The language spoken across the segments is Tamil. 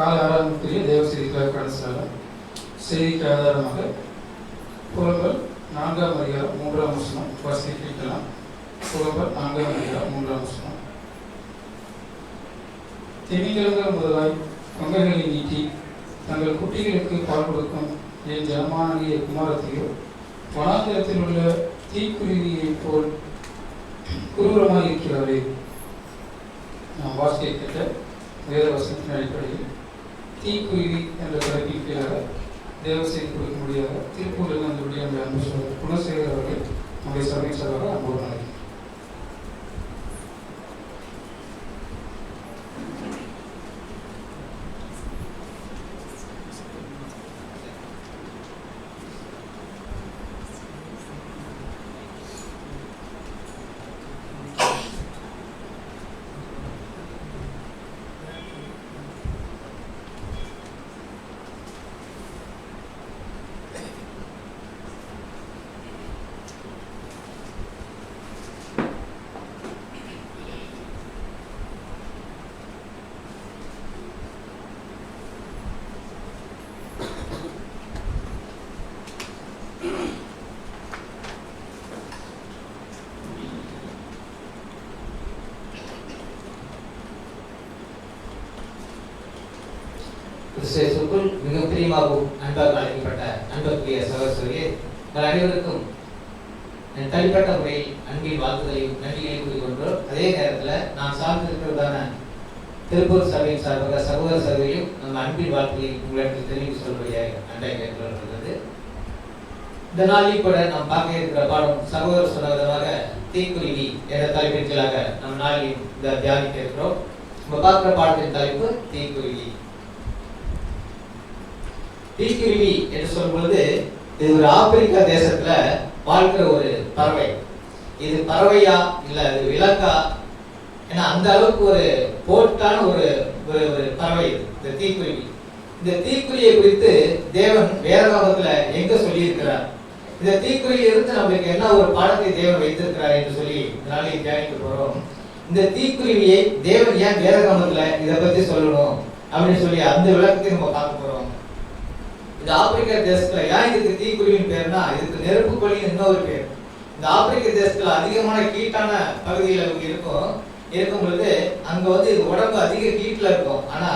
காலை 6 தேவ செய்திக்காக கடந்த செய்திக்கு ஆதாரமாக புலம்பல் 4ஆம் அதிகாரம் 3ஆம் வசனம் வாசிக்க கேட்கலாம். புலம்பல் 4ஆம் அதிகாரம் 3ஆம் வசனம். திமிங்கலங்கள் முதலாய் பங்கைகளை நீட்டி தங்கள் குட்டிகளுக்கு பால் கொடுக்கும் என் ஜனமானிய குமாரத்தையோ வனாந்திரத்தில் உள்ள தீக்குருவியைப் போல் குரூரமாக இருக்கிறாரே. நாம் வாசிக்க கேட்ட வேத வசனத்தின் அடிப்படையில் தீக்குருவி என்ற தலைப்பின் கீழாக தேவசெய்தி கொடுக்க முடியாத திருப்பூரில் வந்தபடிய அந்த அன்பு சொல்வார் குணசேகர் அவர்கள் நம்முடைய சபை சார்பாக அன்போடு நடக்கும். கிறிஸ்துவுக்குள் மிக பிரியமாகவும் அன்பாக அழைக்கப்பட்ட அன்புக்குரிய சகோதரியே உங்கள் அனைவருக்கும் தனிப்பட்ட முறையில் அன்பின் வாழ்த்துதலையும் நன்றிகளை கூறிக்கொண்டோம். அதே நேரத்தில் நாம் சார்ந்திருக்கிறதான திருப்பூர் சபையின் சார்பாக சகோதர சபையும் நம்ம அன்பின் வாழ்த்துகளையும் உங்களுக்கு தெரிவித்து சொல்வதாக அன்றைய கேட்கப்படுகிறது. இந்த நாளில் கூட நாம் பார்க்க இருக்கிற பாடம் சகோதர சொன்ன விதமாக தீக்குருவி என்ற தலைப்பின் கீழாக நம் நாளில் இந்த தியானிக்க இருக்கிறோம். நம்ம பார்க்கிற பாடத்தின் தலைப்பு தீக்குருவி. தீக்குருவி என்று சொல்லும் பொழுது இது ஒரு ஆப்பிரிக்கா தேசத்துல வாழ்க்கிற ஒரு பறவை. இது பறவையா இல்ல இது விலங்கா? ஏன்னா அந்த அளவுக்கு ஒரு போட்டான ஒரு பறவை இந்த தீக்குருவி. இந்த தீக்குருவியை குறித்து தேவன் வேதகாலத்துல எங்க சொல்லி இருக்கிறார், இந்த தீக்குருவியில் இருந்து நம்மளுக்கு என்ன ஒரு பாடத்தை தேவன் வைத்திருக்கிறார் என்று சொல்லி நாளைக்கு தியானிக்க போறோம். இந்த தீக்குருவியை தேவன் ஏன் வேதகாலத்துல இதை பத்தி சொல்லணும் அப்படின்னு சொல்லி அந்த விளக்கத்தை நம்ம பார்க்க போறோம். இந்த ஆப்பிரிக்கா தேசத்துல ஏன் இதுக்கு தீக்குருவின் பேர்னா இதுக்கு நெருப்பு கொள்ளின்னு இன்னொரு பேர். இந்த ஆப்பிரிக்க தேசத்துல அதிகமான ஹீட்டான பகுதியில் இருக்கும் பொழுது அங்க இது உடம்பு அதிக ஹீட்ல இருக்கும். ஆனா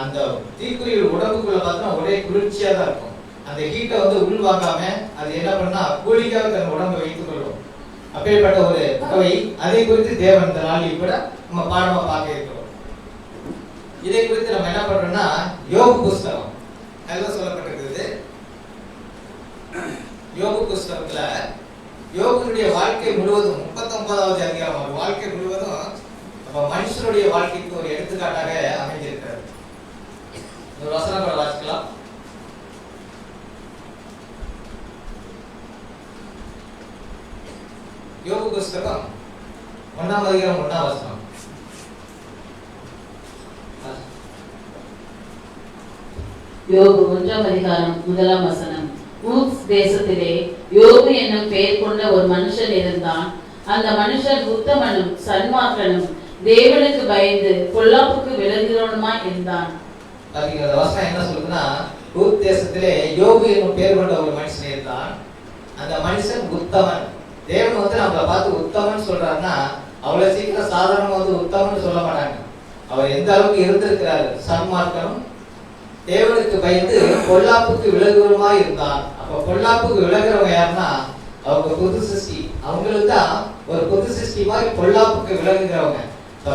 அந்த தீக்குருவி உடம்புக்குள்ள பார்த்தா ஒரே குளிர்ச்சியா தான் இருக்கும். அந்த ஹீட்டை உள்வாங்காம அது என்ன பண்ணா கூலிக்காக தன் உடம்பை வைத்துக் கொள்ளும். அப்பேற்பட்ட ஒரு பறவை. அதை குறித்து தேவன் இந்த நாளில் கூட நம்ம பாடமா பார்க்க இருக்கிறோம். இதை குறித்து நம்ம என்ன பண்றோம்னா யோபு புஸ்தகம் எல்லாம் சொல்லப்பட்டிருக்கிறது. யோபு புஸ்தகத்துல யோபுடைய வாழ்க்கை முழுவதும் 39வது அதிகாரம் வாழ்க்கை முழுவதும் மனுஷனுடைய வாழ்க்கைக்கு ஒரு எடுத்துக்காட்டாக அமைஞ்சிருக்கிறது. ஒரு வசனம் கூட வாசிக்கலாம். யோபு புஸ்தகம் 1ஆம் அதிகாரம் 1ஆம் வசனம். யோபு 1ஆம் அதிகாரம் 1ஆம் வசனம். ஊத்ஸ் தேசத்திலே யோபு என்னும் பெயர் கொண்ட ஒரு மனுஷன் இருந்தான். அந்த மனுஷன் உத்தமனும் சன்மார்க்கனும் தேவனுக்கு பயந்து பொல்லாப்புக்கு விலகுகிறவனுமா இருந்தான். அந்த வசனம் என்ன சொல்லுதுன்னா ஊத் தேசத்திலே யோபு என்னும் பெயர் கொண்ட ஒரு மனுஷன் இருந்தான். அந்த மனுஷன் உத்தமன். தேவன் நம்மளை பார்த்து உத்தமன் சொல்றாருன்னா அவ்வளவு சீக்கிரம் சாதாரணமா உத்தமன் சொல்ல மாட்டாங்க. அவர் எந்த அளவுக்கு இருந்திருக்கிறாரு. சன்மார்க்கனும் தேவனுக்கு பயந்து பொல்லாப்புக்கு விலகுவருமா இருந்தான். அப்ப பொல்லாப்புக்கு விலகுறவங்க யாருன்னா அவங்க புது சிருஷ்டி. அவங்களுக்கு தான் ஒரு புது சிருஷ்டி மாதிரி பொல்லாப்புக்கு விலகுகிறவங்க.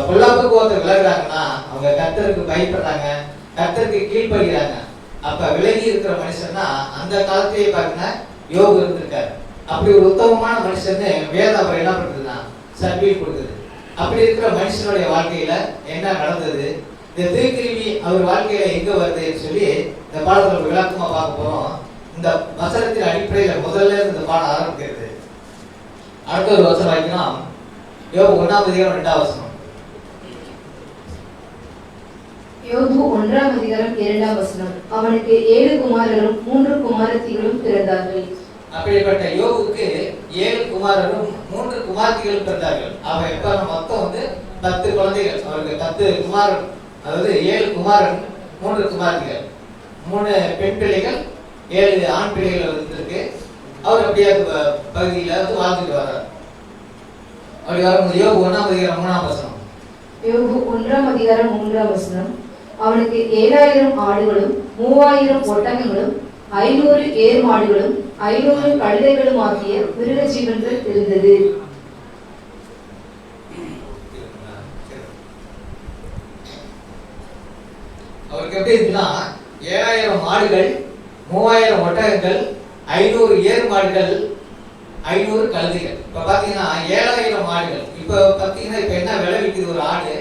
பொல்லாப்புக்கு ஒருத்தர் விலகுறாங்கன்னா அவங்க கர்த்தருக்கு பயப்படுறாங்க, கர்த்தருக்கு கீழ்ப்படுகிறாங்க. அப்ப விலகி இருக்கிற மனுஷன்னா அந்த காலத்திலேயே பாத்தீங்கன்னா யோபு இருந்திருக்காரு. அப்படி ஒரு உத்தமமான மனுஷன்னு வேதம் அவர் என்ன பண்றதுன்னா சர்டிஃபிகேட் கொடுக்குது. அப்படி இருக்கிற மனுஷனுடைய வாழ்க்கையில என்ன நடந்தது, இந்த தீக்குருவி அவர் வாழ்க்கையில எங்க வருதுன்னு சொல்லி இந்த பாடத்துல விளக்கமா பார்க்க போறோம். இந்த வசனத்தின் அடிப்படையில முதல்ல இந்த பாடம் ஆரம்பிக்கிறது. அடுத்த ஒரு வசனம் வாய்க்கலாம். யோபு 1ஆம் அதிகாரம் 2ஆம் வசனம். யோபு 1ஆம் அதிகாரம் 2ஆம் வசனம். அவனுக்கு 7 குமாரரும் 3 குமாரத்திகளும் பிறந்தார்கள். அப்படிப்பட்ட யோபுக்கு 7 குமாரரும் 3 குமாரத்திகளும் பிறந்தார்கள். அவன் எப்ப மொத்தம் 10 குழந்தைகள். அவருக்கு 10 குமாரன், அதாவது 7 குமாரன் 3 குமாரத்திகள், 3 பெண் பிள்ளைகள், 7 ஆண் பிள்ளைகள் இருந்திருக்கு. அவர் அப்படியே பகுதியில் வந்து வாழ்ந்துட்டு வர்றார். அப்படி வரும்போது யோபு 1ஆம் அதிகாரம் 3ஆம் வசனம். யோபு 1ஆம் அதிகாரம் 3ஆம் வசனம். அவனுக்கு 7000 ஆடுகளும் 3000 ஒட்டகங்களும் 500 ஏர் மாடுகளும் 500 கழுதைகளும் ஆகிய மிருக ஜீவன்கள் இருந்தது. அவருக்கு எப்படி இருக்குன்னா 7000 மாடுகள், 3000 ஒட்டகங்கள், 500 ஏர் மாடுகள், 500 கழுதைகள். இப்ப பாத்தீங்கன்னா 7000 மாடுகள். இப்ப பாத்தீங்கன்னா இப்ப என்ன விலை விற்குது ஒரு ஆடு?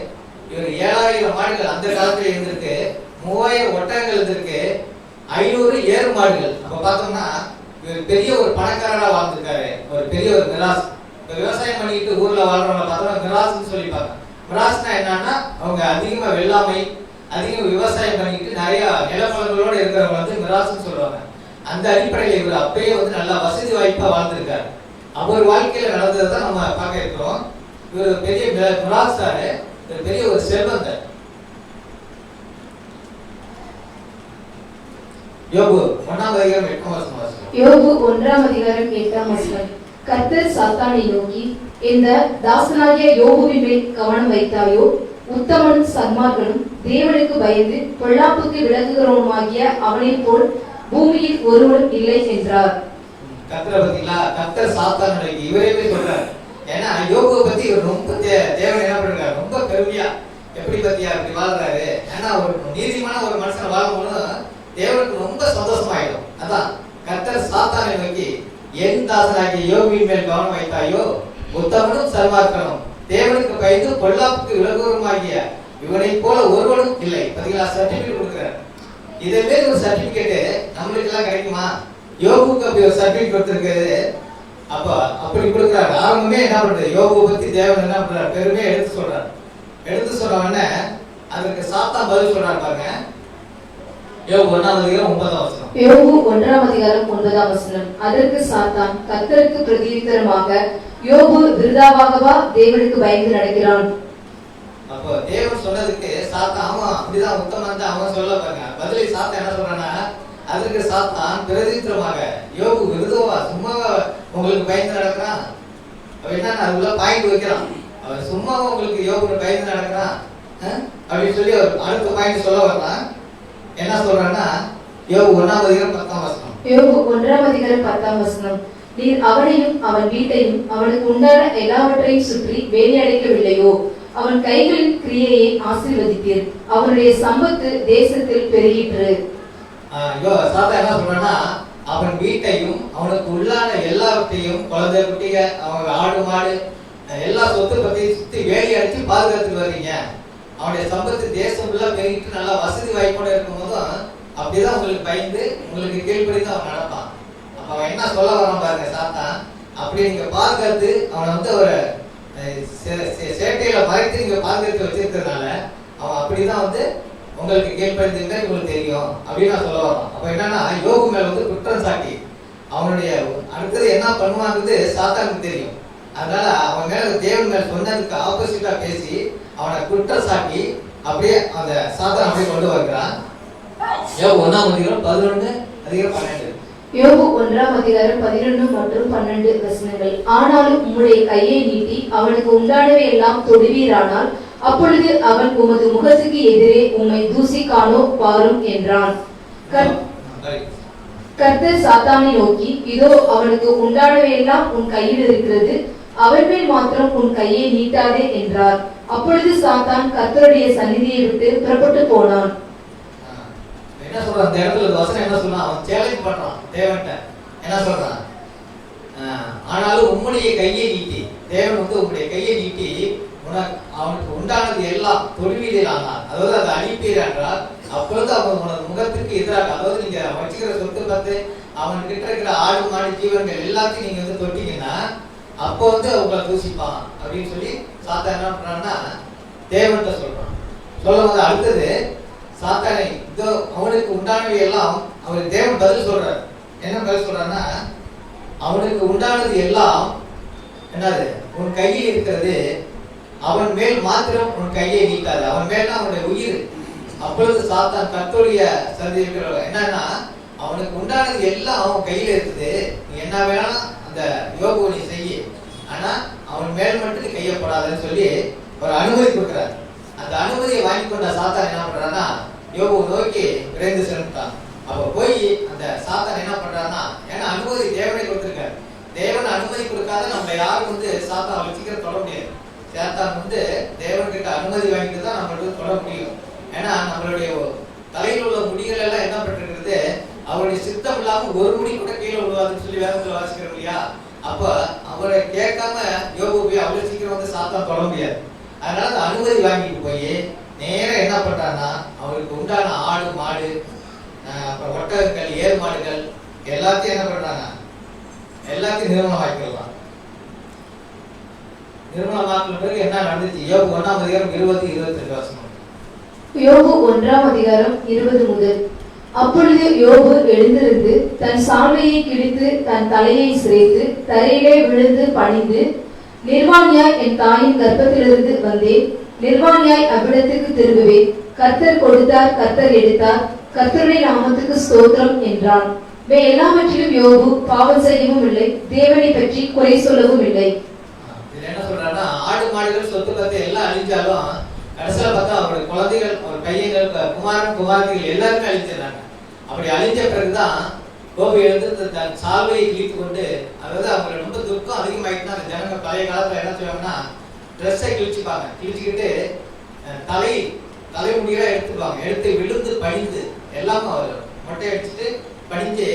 இவர் 7000 மாடுகள் அந்த காலத்துல இருந்திருக்கு, 3000 ஒட்டகங்கள் இருந்திருக்கு, 500 ஏர் மாடுகள். அப்ப பார்த்தோம்னா இவர் பெரிய ஒரு பணக்காரரா வாழ்ந்திருக்காரு, ஒரு பெரிய ஒரு மிராஸ். இப்ப விவசாயம் பண்ணிட்டு ஊர்ல வாழ்றவங்க பார்த்தோம்னா மிராஸ்ன்னு சொல்லிப்பாங்க. மிராஸ்னா என்னன்னா அவங்க அதிகமா வெள்ளாமை, அதிகம் விவசாயம் பண்ணிட்டு நிறைய நிலப்பலங்களோட இருக்கிறவங்க வந்து மிராஸ்ன்னு சொல்லுவாங்க. அந்த அடிப்படையில் இவர் அப்பயே வந்து நல்லா வசதி வாய்ப்பா வாழ்ந்திருக்காரு. அவர் வாழ்க்கையில நடந்ததுதான் நம்ம பார்க்க இருக்கிறோம். இவர் பெரிய மிராஸ்தாரு, பெரிய ஒரு செல்வந்தர். யோபு 1ஆம் அதிகாரம் 8ஆம் வசனம். யோபு 1ஆம் அதிகாரம் 8ஆம் வசனம். கர்த்தர் சாத்தானை நோக்கி, இந்த தாசனாகிய யோபுவின் மேல் கவனம் வைத்தாயோ? உத்தமனும் சன்மார்க்கனும் தேவனுக்கு பயந்து பொல்லாப்புக்கு விலகுகிறவனுமாகிய அவனைப் போல் பூமியில் ஒருவனும் இல்லை என்றார். கர்த்தரை பத்திங்களா? கர்த்தர் சாத்தானை நோக்கி இவரே சொல்றாரு. ஏன்னா யோபுவை பத்தி இவர் ரொம்ப தேவன் என்ன பண்றாரு, ரொம்ப பெருமையா எப்படி பத்தியா அப்படி வாழ்றாரு. ஏன்னா ஒரு நீதிமான ஒரு மனுஷன் வாழும்போது தேவனுக்கு ரொம்ப சந்தோஷமாயிடும். அதான் கர்த்தர் சாத்தானை நோக்கி, என் தாசனாகிய யோபுவின் மேல் கவனம் வைத்தாயோ? உத்தமனும் சன்மார்க்கனும் தேவனுக்கு பயந்து பொல்லாப்புக்கு விலகுவருமாகிய இவனைப் போல ஒருவனும் இல்லை. பாத்தீங்களா, சர்டிபிகேட் கொடுக்கிறார். இதே மாதிரி ஒரு சர்டிபிகேட் நம்மளுக்கு எல்லாம் கிடைக்குமா? யோபுக்கு அப்படி ஒரு சர்டிபிகேட் கொடுத்திருக்காரு. அப்ப அப்படி கொடுக்கிறாரு. ஆரம்பமே என்ன பண்றது, யோபுவை பத்தி தேவன் என்ன பண்றாரு, பெருமையா எடுத்து சொல்றாரு. எடுத்து சொன்ன உடனே அதுக்கு சாத்தான் பதில் சொல்றாரு பாருங்க. யோபு 1ஆம் அதிகாரம் 9ஆம் வசனம். யோபு 1ஆம் அதிகாரம் 9ஆம் வசனம். அதற்கு சாத்தான் கர்த்தருக்கு பிரதியுத்தரமாக, யோபு விருதாவாகவா தேவனுக்கு பயந்து நடக்கிறான்? அப்போ தேவன் சொன்னதுக்கு சாத்தான் அவன் அப்படிதான் உத்தமன் தான் அவன் சொல்ல பாருங்க. பதிலை சாத்தான் என்ன சொல்றானா, அதுக்கு சாத்தான் பிரதியுத்தரமாக, யோபு விருதவா சும்மாவா உங்களுக்கு பயந்து நடக்கிறான்? அவன் என்ன அதுல பாயிண்ட் வைக்கிறான். அவன் சும்மாவா உங்களுக்கு யோபு பயந்து நடக்கிறான் அப்படின்னு சொல்லி அடுத்த பாயிண்ட் சொல்ல வர்றான். என்ன சொல்றான்னா, யோபு 1ஆம் அதிகாரம் 10ஆம் வசனம். யோபு 1ஆம் அதிகாரம் 10ஆம் வசனம். நீர் அவனையும் அவன் வீட்டையும் அவனுக்கு உண்டான எல்லாவற்றையும் சுற்றி வேலையடைக்கவில்லையோ? அவன் கைகளின் கிரியையை ஆசீர்வதித்தீர், அவனுடைய சம்பத்து தேசத்தில் பெருகிற்று. சாத்தா என்ன சொல்றான்னா, அவன் வீட்டையும் அவனுக்கு உள்ளான எல்லாவற்றையும், குழந்தை குட்டிக, அவங்க ஆடு மாடு எல்லா சொத்து பத்தி சுத்தி வேலி அடிச்சு பாதுகாத்துட்டு வர்றீங்க. அவனுடைய சம்பத்து தேசம் ஃபுல்லா பெருகிட்டு நல்லா வசதி வாய்ப்போட இருக்கும் போதும் அப்படிதான் உங்களுக்கு பயந்து உங்களுக்கு கீழ்படி தான் அவன் நடப்பான். அப்ப அவன் என்ன சொல்ல வரான் பாருங்க சாத்தான். அப்படி நீங்க பாதுகாத்து அவனை வந்து ஒரு சேட்டையில மறைத்து நீங்க பாதுகாத்து வச்சிருக்கிறதுனால அவன் அப்படிதான் வந்து உங்களுக்கு கீழ்படுத்திருந்தா உங்களுக்கு தெரியும் அப்படின்னு நான் சொல்ல வரான். அப்ப என்னன்னா, யோபு மேல வந்து குற்றம் சாட்டி அவனுடைய அடுத்தது என்ன பண்ணுவாங்கிறது சாத்தானுக்கு தெரியும். அதனால அவன் மேல தேவன் மேல சொன்னதுக்கு ஆப்போசிட்டா பேசி அவனை குற்றம் சாட்டி அப்படியே அந்த சாத்தான் அப்படியே கொண்டு வருகிறான். யோபு 1ஆம் அதிகாரம் 11 அதிகாரம் 12. யோபு 1ஆம் அதிகாரம் 11 மற்றும் 12 வசனங்கள். ஆனாலும் உம்முடைய கையை நீட்டி அவனுக்கு உண்டானவை எல்லாம் தொடுவீரானால் அப்பொழுது அவன் உமது முகத்துக்கு எதிரே உம்மை தூசிக்கானோ பாரும் என்றான். கர்த்தர் சாத்தானை நோக்கி, இதோ அவனுக்கு உண்டானவை எல்லாம் உன் கையில் இருக்கிறது, அவன் மேல் மாத்திரம் உன் கையை நீட்டாதே என்றார். அப்பொழுது சாத்தான் கர்த்தருடைய சந்நிதியை விட்டு புறப்பட்டு போனான். என்ன சொல்றான் அந்த இடத்துல வசனம் என்ன சொல்றான், அவன் சேலஞ்ச் பண்றான் தேவன்ட்ட. என்ன சொல்றான், ஆனாலும் உம்முடைய கையை நீட்டி, தேவன் வந்து உம்முடைய கையை நீட்டி அவனுக்கு உண்டானது எல்லாம் தொழுவீரானார், அதாவது அதை அனுப்பீர் என்றால் அப்பொழுது அவன் உனது முகத்திற்கு எதிராக, அதாவது நீங்க வச்சுக்கிற சொத்து பார்த்து அவன் கிட்ட இருக்கிற ஆடு மாடு ஜீவன்கள் எல்லாத்தையும் நீங்க வந்து தொட்டீங்கன்னா அப்போ வந்து அவங்களை தூசிப்பான் அப்படின்னு சொல்லி சாத்தான் என்ன பண்றான்னா தேவன்ட்ட சொல்றான். சொல்லும் போது அடுத்தது சாத்தானை இதோ அவனுக்கு உண்டானவை எல்லாம் அவருக்கு தேவன் பதில் சொல்றாரு. என்ன பதில் சொல்றான்னா, அவனுக்கு உண்டானது எல்லாம் என்னது உன் கையில் இருக்கிறது, அவன் மேல் மாத்திரம் உன் கையை நீட்டாது. அவன் மேல அவனுடைய உயிர், அப்பொழுது சாத்தான் கர்த்தருடைய சந்தேகங்கள் என்னன்னா, அவனுக்கு உண்டானது எல்லாம் அவன் கையில இருக்குது, நீ என்ன வேணாலும் அந்த யோபு நீ செய்ய, ஆனா அவன் மேல் மட்டும் நீ கையப்படாதுன்னு சொல்லி ஒரு அனுமதி கொடுக்குறாரு. அந்த அனுமதியை வாங்கி கொண்ட சாத்தான் என்ன பண்றான்னா, யோபு நோக்கி விரைந்து சென்றான். அப்ப போய் அந்த சாத்தான் என்ன பண்றான்னா, ஏன்னா அனுமதி தேவனை கொடுத்திருக்காரு, தேவன் அனுமதி கொடுக்காத நம்ம யாரும் சாத்தான் அவ்வளவு சீக்கிரம் தொட முடியாது. சாத்தான் தேவன்கிட்ட அனுமதி வாங்கிட்டு தான் நம்மளுக்கு தொட முடியும். ஏன்னா நம்மளுடைய தலையில் உள்ள முடிகள் எல்லாம் என்ன பண்றது, அவருடைய சித்தம் இல்லாம ஒரு முடி கூட கீழே விழுவாதுன்னு சொல்லி வேதத்துல வாசிக்கிறோம் இல்லையா? அப்ப அவரை கேட்காம யோபு போய் அவ்வளவு சீக்கிரம் சாத்தான் தொட முடியாது. அதனால அந்த அனுமதி வாங்கிட்டு போய் நேரம் என்ன பண்றான்னா, அவருக்கு உண்டான ஆடு மாடு அப்புறம் ஒட்டகங்கள் ஏறு மாடுகள் எல்லாத்தையும் என்ன பண்றாங்க, எல்லாத்தையும் நிர்மூலமாக்கிடலாம். நிர்மூலமாக்கின பிறகு என்ன நடந்துச்சு? யோபு 1ஆம் அதிகாரம் 20-22 வசனம். யோபு 1ஆம் அதிகாரம் 20 முதல். அப்பொழுது யோபு எழுந்திருந்து தன் சால்வையை கிழித்து தன் தலையை சிரைத்து தரையிலே விழுந்து பணிந்து, நிர்வாணியாய் என் தாயின் கர்ப்பத்திலிருந்து வந்தேன், நிர்வாணியாய் அவ்விடத்துக்கு திரும்புவேன், கர்த்தர் கொடுத்தார், கர்த்தர் எடுத்தார், கர்த்தருடைய நாமத்துக்கு ஸ்தோத்திரம் என்றான். எல்லாவற்றிலும் யோபு பாவம் செய்யவும் இல்லை, தேவனை பற்றி குறை சொல்லவும் இல்லை. என்ன சொல்றாருன்னா, ஆடு மாடுகள் சொத்து பத்தி எல்லாம் அழிஞ்சாலும் கடைசியில பார்த்தா அவருடைய குழந்தைகள், அவர் பையன்கள், குமாரன் குமாரத்திகள் எல்லாருமே அழிஞ்சிடறாங்க. அப்படி அழிஞ்ச பிறகுதான் யோபு எழுந்து தன் சால்வையை கிழித்து கொண்டு, அதாவது அவங்களுக்கு ரொம்ப துக்கம் அதிகமாயிட்டுனா அந்த ஜனங்க பழைய காலத்துல என்ன செய்வாங்கன்னா, ட்ரெஸ்ஸை கிழிச்சுப்பாங்க, கிழிச்சுக்கிட்டு தலைமுடியா எடுத்துப்பாங்க, எடுத்து விழுந்து பணிந்து எல்லாமே அவர் மொட்டை அடிச்சுட்டு பணிஞ்சு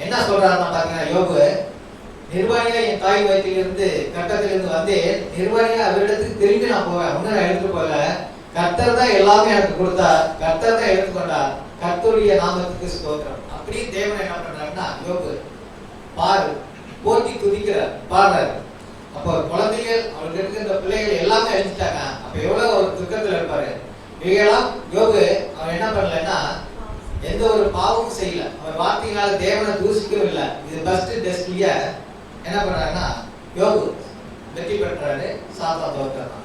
என்ன சொல்றாருன்னா பாத்தீங்கன்னா, யோபு நிர்வாணியா என் தாய் வயிற்றிலிருந்து கட்டத்திலிருந்து வந்தேன், நிர்வாணியா அவரிடத்துக்கு திரும்பி நான் போவேன், ஒன்னும் நான் எடுத்துட்டு போகல, கர்த்தர் தான் எல்லாமே எனக்கு கொடுத்தார், கர்த்தர் தான் எடுத்துக்கொண்டார், கர்த்தருடைய நாமத்துக்கு ஸ்தோத்திரம். அப்படியே தேவன் என்ன பண்றாருன்னா, யோபு பாரு போட்டி துதிக்கிறார், பாடுறாரு. அப்போ குழந்தைகள், அவருக்கு இருக்கின்ற பிள்ளைகள் எல்லாமே அழிஞ்சிட்டாங்க. அப்ப எவ்வளவு ஒரு துக்கத்துல இருப்பாரு. இவையெல்லாம் யோபு அவர் என்ன பண்ணலன்னா, எந்த ஒரு பாவமும் செய்யல, அவர் வார்த்தையினால தேவனை தூசிக்கவும் இல்லை. இது ஃபர்ஸ்ட் டெஸ்ட்லயே என்ன பண்றாருன்னா, யோபு வெற்றி பெற்றாரு, சாத்தான் தோற்றான்.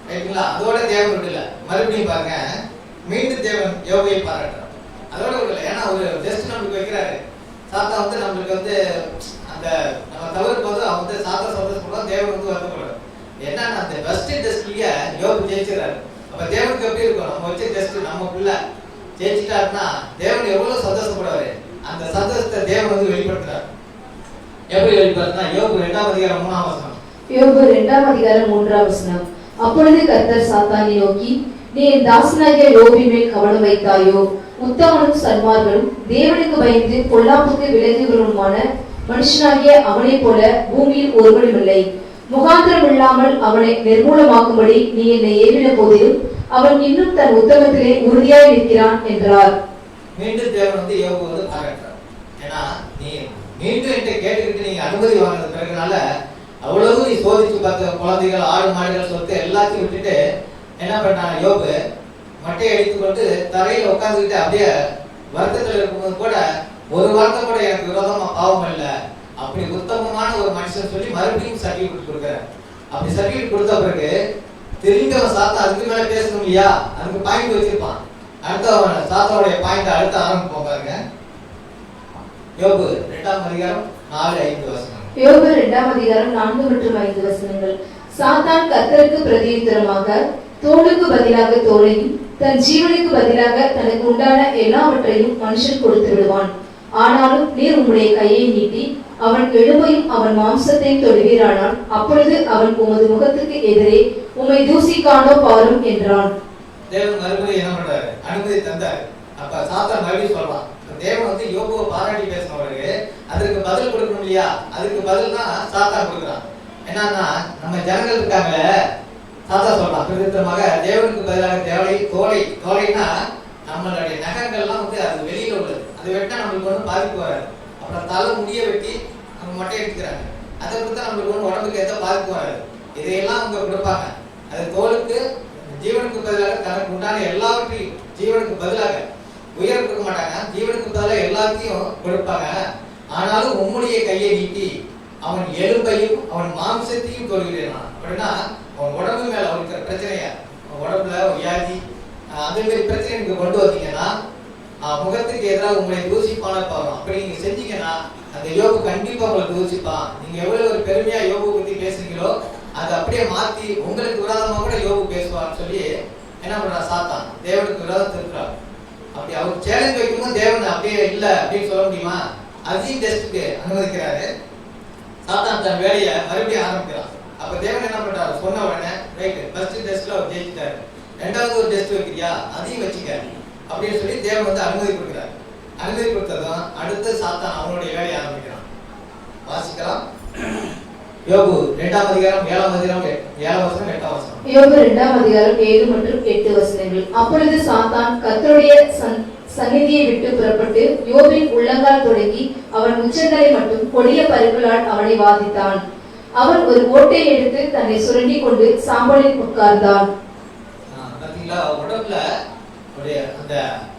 ரைட்டுங்களா? அதோட தேவன் விடல, மறுபடியும் பாருங்க, மீண்டும் தேவன் யோபுவை பாராட்டுறார். அதோட விடல, ஏன்னா ஒரு டெஸ்ட் நம்மளுக்கு வைக்கிறாரு. சாத்தா நம்மளுக்கு அந்த நம்ம தவறு போது அவங்க சாத்தா சந்தோஷப்படுறோம், தேவன் வருத்தப்படுறாரு. என்னன்னா அந்த ஃபர்ஸ்ட் டெஸ்ட்லயே யோபு ஜெயிச்சிடறாரு. அப்ப தேவனுக்கு எப்படி இருக்கும், நம்ம வச்ச டெஸ்ட் நமக்குள்ள ஜெயிச்சிட்டாருன்னா தேவன் எவ்வளவு சந்தோஷப்படுவாரு. அந்த சந்தோஷத்தை தேவன் வெளிப்படுத்துறாரு. எப்படி வெளிப்படுத்தினா, யோபு 2ஆம் அதிகாரம் 3ஆம் வசனம். யோபு 2ஆம் அதிகாரம் 3ஆம் வசனம். அப்பொழுது கர்த்தர் சாத்தானை நோக்கி, நீ என் தாசனாகிய யோபின் மேல் கவனம் வைத்தாயோ, உத்தமனும் சன்மார்களும் தேவனுக்கு பயந்து பொல்லாப்புக்கு விலகுகிறவனுமான மனுஷனாகிய அவனை போல பூமியில் ஒருவனும் இல்லை. முகாந்திரம் இல்லாமல் அவனை நிர்மூலமாக்கும்படி நீ என்னை ஏவின போதிலும் அவன் இன்னும் தன் உத்தமத்திலே உறுதியாய் இருக்கிறான் என்றார். மீண்டும் தேவன் யோபு பாராட்டுறார். ஏன்னா நீ மீண்டும் என்கிட்ட கேட்டுக்கிட்டு நீங்க அனுமதி வாங்கினது பிறகுனால அவ்வளவு நீ சோதிச்சு பார்த்த குழந்தைகள், ஆடு மாடுகள், சொத்து எல்லாத்தையும் விட்டுட்டு என்ன பண்ணாங்க, யோபு மட்டையை அடித்துக்கொண்டு தரையில உட்காந்துக்கிட்டு அப்படியே வருத்தத்துல இருக்கும்போது கூட ஒரு வார்த்தை கூட எனக்கு விரோதமா பாவம் இல்லை, அப்படி உத்தமமான ஒரு மனுஷன் சொல்லி மறுபடியும் சர்டிபிகேட் கொடுக்குறேன். அப்படி சர்டிபிகேட் கொடுத்த பிறகு தெரிஞ்சவன் சாத்தா அதுக்கு மேல பேசணும் இல்லையா, அதுக்கு பாயிண்ட் வச்சிருப்பான். அடுத்த சாத்தாவுடைய பாயிண்ட் அடுத்த ஆரம்பிப்போம் பாருங்க. யோபு 2ஆம் அதிகாரம் 4-5 வசனம். யோபு 2ஆம் அதிகாரம் 4 மற்றும் 5 வசனங்கள். சாத்தான் கர்த்தருக்கு பிரதியுத்தரமாக, தோளுக்கு பதிலாக தோளையும் தன் ஜீவனுக்கு பதிலாக தனக்கு உண்டான எல்லாவற்றையும் மனுஷன் கொடுத்து விடுவான். ஆனாலும் நீர் உம்முடைய கையை நீட்டி அவன் எலும்பையும் அவன் மாம்சத்தையும் தொடுவீரானால் அப்பொழுது அவன் உமது முகத்துக்கு எதிரே உம்மை தூசிக்கானோ பாரும் என்றான். தேவன் மறுபடியும் என்ன பண்றாரு, அனுமதி தந்தாரு. அப்ப சாத்தான் மறுபடியும் சொல்றான், தேவன் யோபுவை பாராட்டி பேசினவருக்கு அதற்கு பதில் கொடுக்கணும் இல்லையா, அதுக்கு பதில் தான் சாத்தான் கொடுக்குறான். என்னன்னா நம்ம ஜனங்கள் இருக்காங்களே, சாத்தா சொல்றான் பிரதித்தமாக தேவனுக்கு பதிலாக தோலைனா நம்மளுடைய நகங்கள்லாம் அது வெளியில உள்ளது, அது வெட்டா நம்மளுக்கு ஒன்றும் பாதிப்பு வராது. அப்புறம் தலை முடிய வெட்டி அவங்க மொட்டை எடுத்துக்கிறாங்க, அதை கொடுத்தா நம்மளுக்கு ஒன்றும் உடம்புக்கு எந்த பாதிப்பு வராது. இதையெல்லாம் அவங்க கொடுப்பாங்க. அது தோலுக்கு ஜீவனுக்கு பதிலாக தனக்கு உண்டான எல்லாவற்றையும் ஜீவனுக்கு பதிலாக உயர் கொடுக்க மாட்டாங்க, ஜீவனுக்கு பதிலாக எல்லாத்தையும் கொடுப்பாங்க. ஆனாலும் உம்முடைய கையை நீட்டி அவன் எலும்பையும் அவன் மாம்சத்தையும் தொடுகிறான். அப்படின்னா அவன் உடம்பு மேல அவனுக்கு பிரச்சனையா, அவன் உடம்புல வியாதி, அதே மாதிரி பிரச்சனை நீங்க கொண்டு வந்தீங்கன்னா முகத்துக்கு எதிராக உங்களை தூசிப்பான பாவம் அப்படி நீங்க செஞ்சீங்கன்னா அந்த யோபு கண்டிப்பா உங்களை தூசிப்பான். நீங்க எவ்வளவு ஒரு பெருமையா யோபு பத்தி பேசுறீங்களோ அதை அப்படியே மாத்தி உங்களுக்கு விரோதமா கூட யோபு பேசுவான்னு சொல்லி என்ன பண்றா சாத்தான் தேவனுக்கு விரோதம் இருக்கிறார். அப்படி அவர் சேலஞ்ச் வைக்கும்போது தேவன் அப்படியே இல்ல அப்படின்னு சொல்ல முடியுமா? அதையும் டெஸ்ட்டுக்கு அனுமதிக்கிறாரு. சாத்தான் தன் வேலையை மறுபடியும் ஆரம்பிக்கிறான். அப்ப தேவன் என்ன பண்றாரு? சொன்ன உடனே ரைட் ஃபர்ஸ்ட் டெஸ்ட்ல அவர் ஜெயிச்சிட்டாரு, ரெண்டாவது ஒரு டெஸ்ட் வைக்கிறியா அதையும் வச்சுக்க அப்படின்னு சொல்லி தேவன் வந்து அனுமதி கொடுக்கிறார். அனுமதி கொடுத்ததும் அடுத்து சாத்தான் அவனுடைய வேலையை ஆரம்பிக்கிறான். வாசிக்கலாம். யோபு 2ஆம் அதிகாரம் 7ஆம் அதிகாரம் 7ஆம் வசனம் 8ஆம் வசனம். யோபு 2ஆம் அதிகாரம் 7 மற்றும் 8 வசனங்கள். அப்பொழுது சாத்தான் கர்த்தருடைய சந்நிதியை விட்டு புறப்பட்டு யோபின் உள்ளங்கால் தொடங்கி அவன் உச்சங்களை மட்டும் கொடிய பருக்களால் அவனை வாதித்தான். அவன் ஒரு ஓட்டை எடுத்து தன்னை சுரண்டி கொண்டு சாம்பலில் உட்கார்ந்தான். பாத்தீங்களா, உடம்புல அந்த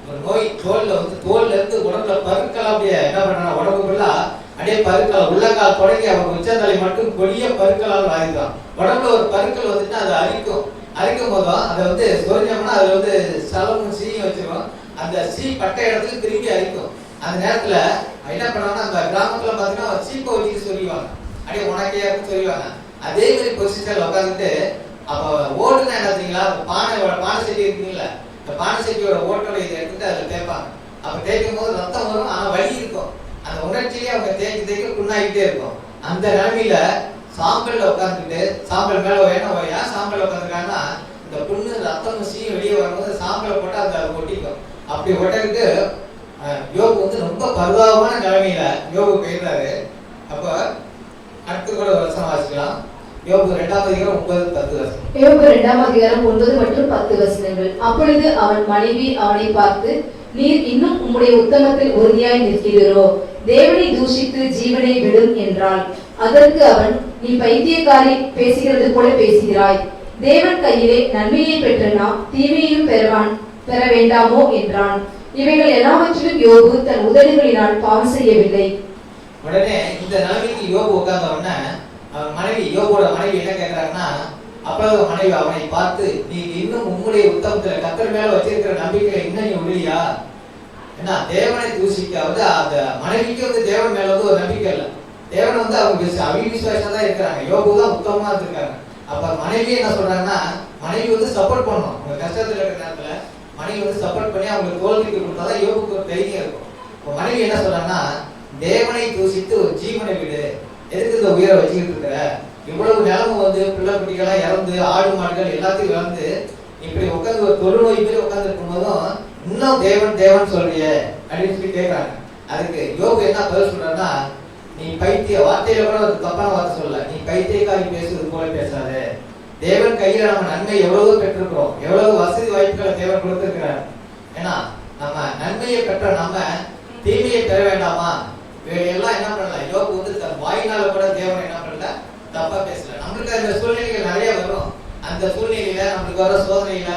ஒரு நோய் தோல்ல இருந்து உடம்புல பருக்கள் அப்படியே என்ன பண்றான், உடம்புக்குள்ள அப்படியே பருக்கள் உள்ளங்கால் தொடங்கி அவன் உச்சந்தலை மட்டும் கொடிய பருக்களால் வாதித்தான். உடம்புல ஒரு பருக்கள் வந்துட்டு அதை அரிக்கும் போதும் அதை வந்து சொரிஞ்சோம்னா அதுல வந்து சலமும் சீயும் வச்சிருக்கோம். அந்த சீ பட்ட இடத்துக்கு திரும்பி அரிக்கும். அந்த நேரத்துல என்ன பண்ணாங்கன்னா அந்த கிராமத்துல பாத்தீங்கன்னா சீப்பை வச்சுட்டு சொல்லிடுவாங்க, அப்படியே உனக்கையா சொல்லிடுவாங்க. அதே மாதிரி பொசிஷன்ல உட்காந்துட்டு அப்ப ஓடுனா என்ன தெரியுங்களா, பானை சட்டி இருக்குங்களா, இந்த பானை சட்டியோட ஓட்டோட இதை எடுத்துட்டு அதுல தேய்ப்பாங்க. அப்ப தேய்க்கும் போது ரத்தம் வரும், ஆனா வலி இருக்கும். அந்த உணர்ச்சியிலேயே அவங்க தேய்க்க புண்ணாகிட்டே இருக்கும். அந்த நிலைமையில சாம்பல்ல உட்காந்துட்டு சாம்பல் மேல ஏன் சாம்பல் உட்காந்துருக்காங்கன்னா இந்த புண்ணு ரத்தம் சீயும் வெளியே வரும்போது சாம்பலை போட்டு அந்த ஒட்டிக்கும். அப்படி ஒட்டருக்கு யோபு வந்து ரொம்ப பரிதாபமான நிலைமையில யோபு போயிடுறாரு. அப்ப அடுத்து கூட வசனம் வாசிக்கலாம். யோபு 2ஆம் அதிகாரம் 9-10 வசனம். யோபு 2ஆம் அதிகாரம் 9 மற்றும் 10 வசனங்கள். அப்பொழுது அவன் மனைவி அவனை பார்த்து, நீர் இன்னும் உம்முடைய உத்தமத்தில் உறுதியாய் நிற்கிறீரோ, தேவனை தூஷித்து ஜீவனை விடும் என்றாள். அதற்கு அவன், நீ பைத்தியக்காரி, பேசுகிறது போல பேசுகிறாய். தேவன் கையிலே நன்மையை பெற்ற நாம் தீமையையும் பெற வேண்டாமோ என்றான். இவைகள் எல்லாவற்றிலும் யோபு தன் உதடுகளினால் பாவம் செய்யவில்லை. உடனே இந்த நிலைமைக்கு யோபு உட்கார்ந்த உடனே யோபோட மனைவி என்ன கேட்கிறாங்கன்னா, அப்பொழுது மனைவி அவனை பார்த்து, நீ இன்னும் உம்முடைய உத்தமத்துல கர்த்தர் மேல வச்சிருக்கிற நம்பிக்கையில இன்னும் நீ விடலையா? ஏன்னா தேவனை தூசிக்க வந்து அந்த மனைவிக்கு வந்து தேவன் மேல வந்து ஒரு நம்பிக்கை இல்லை. தேவன் வந்து அவங்க அவிவிசுவாசம் தான் இருக்கிறாங்க, யோபு தான் உத்தமமா இருந்திருக்காங்க. அப்ப மனைவி என்ன சொல்றாங்கன்னா, மனைவி வந்து சப்போர்ட் பண்ணணும். அவங்க கஷ்டத்துல இருக்கிற நேரத்துல மனைவி வந்து சப்போர்ட் பண்ணி அவங்களுக்கு தோல்விக்கு கொடுத்தாதான் யோபுக்கு ஒரு தைரியம் இருக்கும். இப்போ மனைவி என்ன சொல்றாங்கன்னா, தேவனை தூசித்து ஒரு ஜீவனை விடு, எதுக்கு இந்த உயிரை வச்சுக்கிட்டு இருக்கிற? இவ்வளவு நிலம வந்து பிள்ளை குட்டிகளா இறந்து ஆடு மாடுகள் எல்லாத்தையும் இறந்து இப்படி உட்காந்து ஒரு தொழுநோய் பேர் உட்காந்து இருக்கும் போதும் இன்னும் தேவன் சொல்றிய அப்படின்னு சொல்லி கேட்கறாங்க. அதுக்கு யோபு என்ன பதில் சொல்றாருன்னா, நீ பைத்திய வார்த்தையில கூட ஒரு தப்பான வார்த்தை சொல்லல, நீ பைத்தியக்காரி பேசுவது போல பேசாத. தேவன் கையில நம்ம நன்மை எவ்வளவோ பெற்றிருக்கிறோம், எவ்வளவு வசதி வாய்ப்புகளை தேவன் கொடுத்திருக்கிறார். ஏன்னா நம்ம நன்மையை பெற்ற நம்ம தீமையை பெற வேண்டாமா? இவையெல்லாம் என்ன பண்ணல, யோபு வந்து தன் வாயினால கூட தேவன் என்ன பண்ணல, தப்பா பேசல. நம்மளுக்கு அந்த சூழ்நிலைகள் நிறைய வரும். அந்த சூழ்நிலையில நம்மளுக்கு வர சோதனையில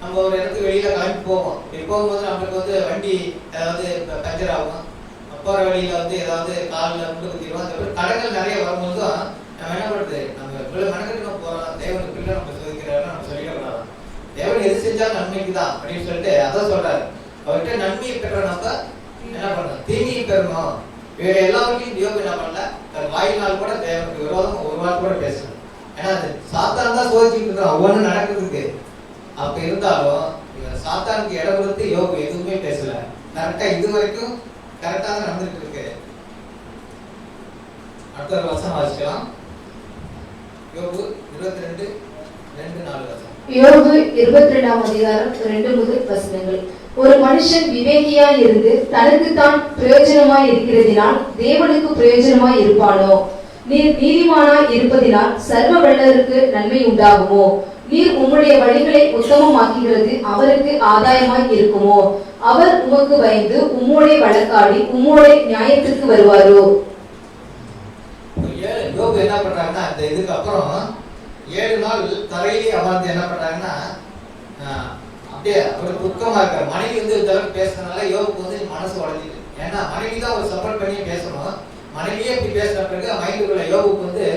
நம்ம ஒரு இடத்துக்கு வெளியில கிளம்பி போவோம். போகும்போது நம்மளுக்கு வந்து வண்டி ஏதாவது பஞ்சர் ஆகும், போற வழியில வந்து ஏதாவது காலில் முள்ளு குத்திடுவோம். அந்த மாதிரி தடங்கள் நிறைய வரும்போதும் நம்ம என்ன பண்றது, நம்ம இவ்வளவு மனக்கட்டு நம்ம போறோம், தேவனுக்கு பிள்ளை நம்ம சோதிக்கிறாரு நம்ம சொல்லிடக்கூடாது. தேவன் எது செஞ்சாலும் நன்மைக்கு தான் அப்படின்னு சொல்லிட்டு அதான் சொல்றாரு. அவர்கிட்ட நன்மையை பெற்ற நம்ம என்ன பண்ணணும், தீமையை பெறணும். வேற எல்லாவற்றையும் யோபு என்ன பண்ணல, தன் வாயினால் கூட தேவனுக்கு விரோதம் ஒரு வாரம் கூட பேசணும். ஏன்னா அது சாத்தான் தான் சோதிச்சுட்டு இருக்கான் ஒவ்வொன்றும் நடக்கிறதுக்கு. அப்ப இருந்தாலும் சாத்தானுக்கு இடம் கொடுத்து யோபு எதுவுமே பேசல. கரெக்டா இது வரைக்கும் கரெக்டா தான் நடந்துட்டு இருக்கு. அடுத்த ஒரு வசனம் வாசிக்கலாம். யோபு 22:2-4 வசனம். யோபு 22ஆம் அதிகாரம் 2 வசனங்கள். ஒரு மனுஷன் விவேகியாய் இருந்து தனக்கு தான் பிரயோஜனமாய் இருக்கிறதினால் தேவனுக்கு பிரயோஜனமாய் இருப்பானோ? நீர் நீதிமானாய் இருப்பதினால் சர்வ வல்லவருக்கு நன்மை உண்டாகுமோ? நீர் உம்முடைய வழிகளை உத்தமமாக்குகிறது அவருக்கு ஆதாயமாய் இருக்குமோ? அவர் உமக்கு பயந்து உம்முடைய வழக்காடி உம்முடைய நியாயத்திற்கு வருவாரோ? யோபு என்ன பண்றாங்கன்னா, இந்த இதுக்கு அப்புறம் 7 நாள் தரையிலே அமர்ந்து என்ன பண்றாங்கன்னா, அப்படியே ஒரு துக்கமா இருக்க மனைவி வந்து இந்த அளவுக்கு பேசுறதுனால யோபுக்கு வந்து மனசு உடைஞ்சிது. ஏன்னா மனைவி தான் ஒரு சப்போர்ட் பண்ணி பேசணும். மனைவியே இப்படி பேசுற பிறகு மைண்டுக்குள்ள யோபுக்கு வந்து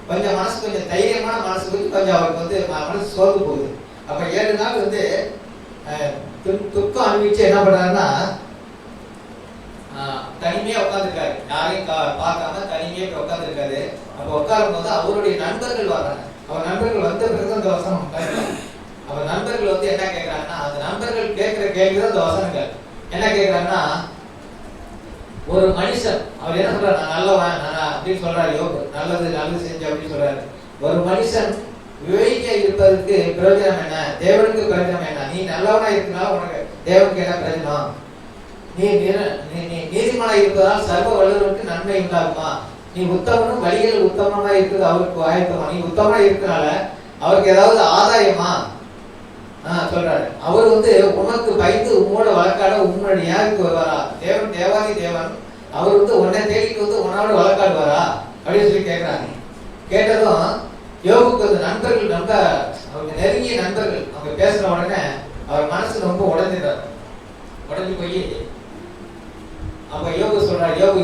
கொஞ்சம் மனசு கொஞ்சம் தைரியமான மனசு கொஞ்சம் அவருக்கு வந்து மனசு சோர்ந்து போகுது. அப்ப 7 நாள் வந்து துக்கம் அனுபவிச்சு என்ன பண்றாருன்னா தனிமையா உட்காந்துருக்காரு, யாரையும் பார்க்காம தனிமையா போய் உட்காந்துருக்காரு. அப்ப உட்காரும் போது அவருடைய நண்பர்கள் வர்றாங்க. அவர் நண்பர்கள் வந்த பிறகு அந்த வசனம் அவர் நண்பர்கள் வந்து என்ன கேட்கறாங்கன்னா, அந்த நண்பர்கள் கேட்கிற கேள்விதான் அந்த வசனங்கள். என்ன கேட்கறாங்கன்னா, ஒரு மனுஷன் அவர் என்ன சொல்றாரு, நான் நல்லவன் நான் அப்படின்னு சொல்றாரு. யோபு நல்லது செஞ்சு அப்படின்னு சொல்றாரு. ஒரு மனுஷன் விவேகியா இருப்பதற்கு பிரயோஜனம் என்ன, தேவனுக்கு பிரயோஜனம் என்ன? நீ நல்லவனா இருக்கனால உனக்கு தேவனுக்கு என்ன பிரயோஜனம்? நீ நீதிமானா இருப்பதால் சர்வ வல்லவருக்கு நன்மை உண்டாகுமா? நீ உத்தமனும் வழிகள் உத்தமமா இருக்குது அவருக்கு ஆயத்தமா? நீ உத்தமனா இருக்கனால அவருக்கு ஏதாவது ஆதாயமா? சொல்றாரு. அவர் வந்து உனக்கு பயந்து உன்னோட வழக்காட உன்னோட யாருக்கு வருவாரா? தேவன் தேவாதி தேவன் அவர் வந்து உன்னை தேடிட்டு வந்து உன்னோட வழக்காடுவாரா அப்படின்னு சொல்லி கேட்கிறாங்க. கேட்டதும் யோபுக்கு அந்த நண்பர்கள் ரொம்ப அவங்க நெருங்கிய நண்பர்கள் அவங்க பேசுற உடனே அவர் மனசு ரொம்ப உடைஞ்சிட்டார். உடஞ்சு போய் அப்ப யோபு சொல்றாரு. யோபு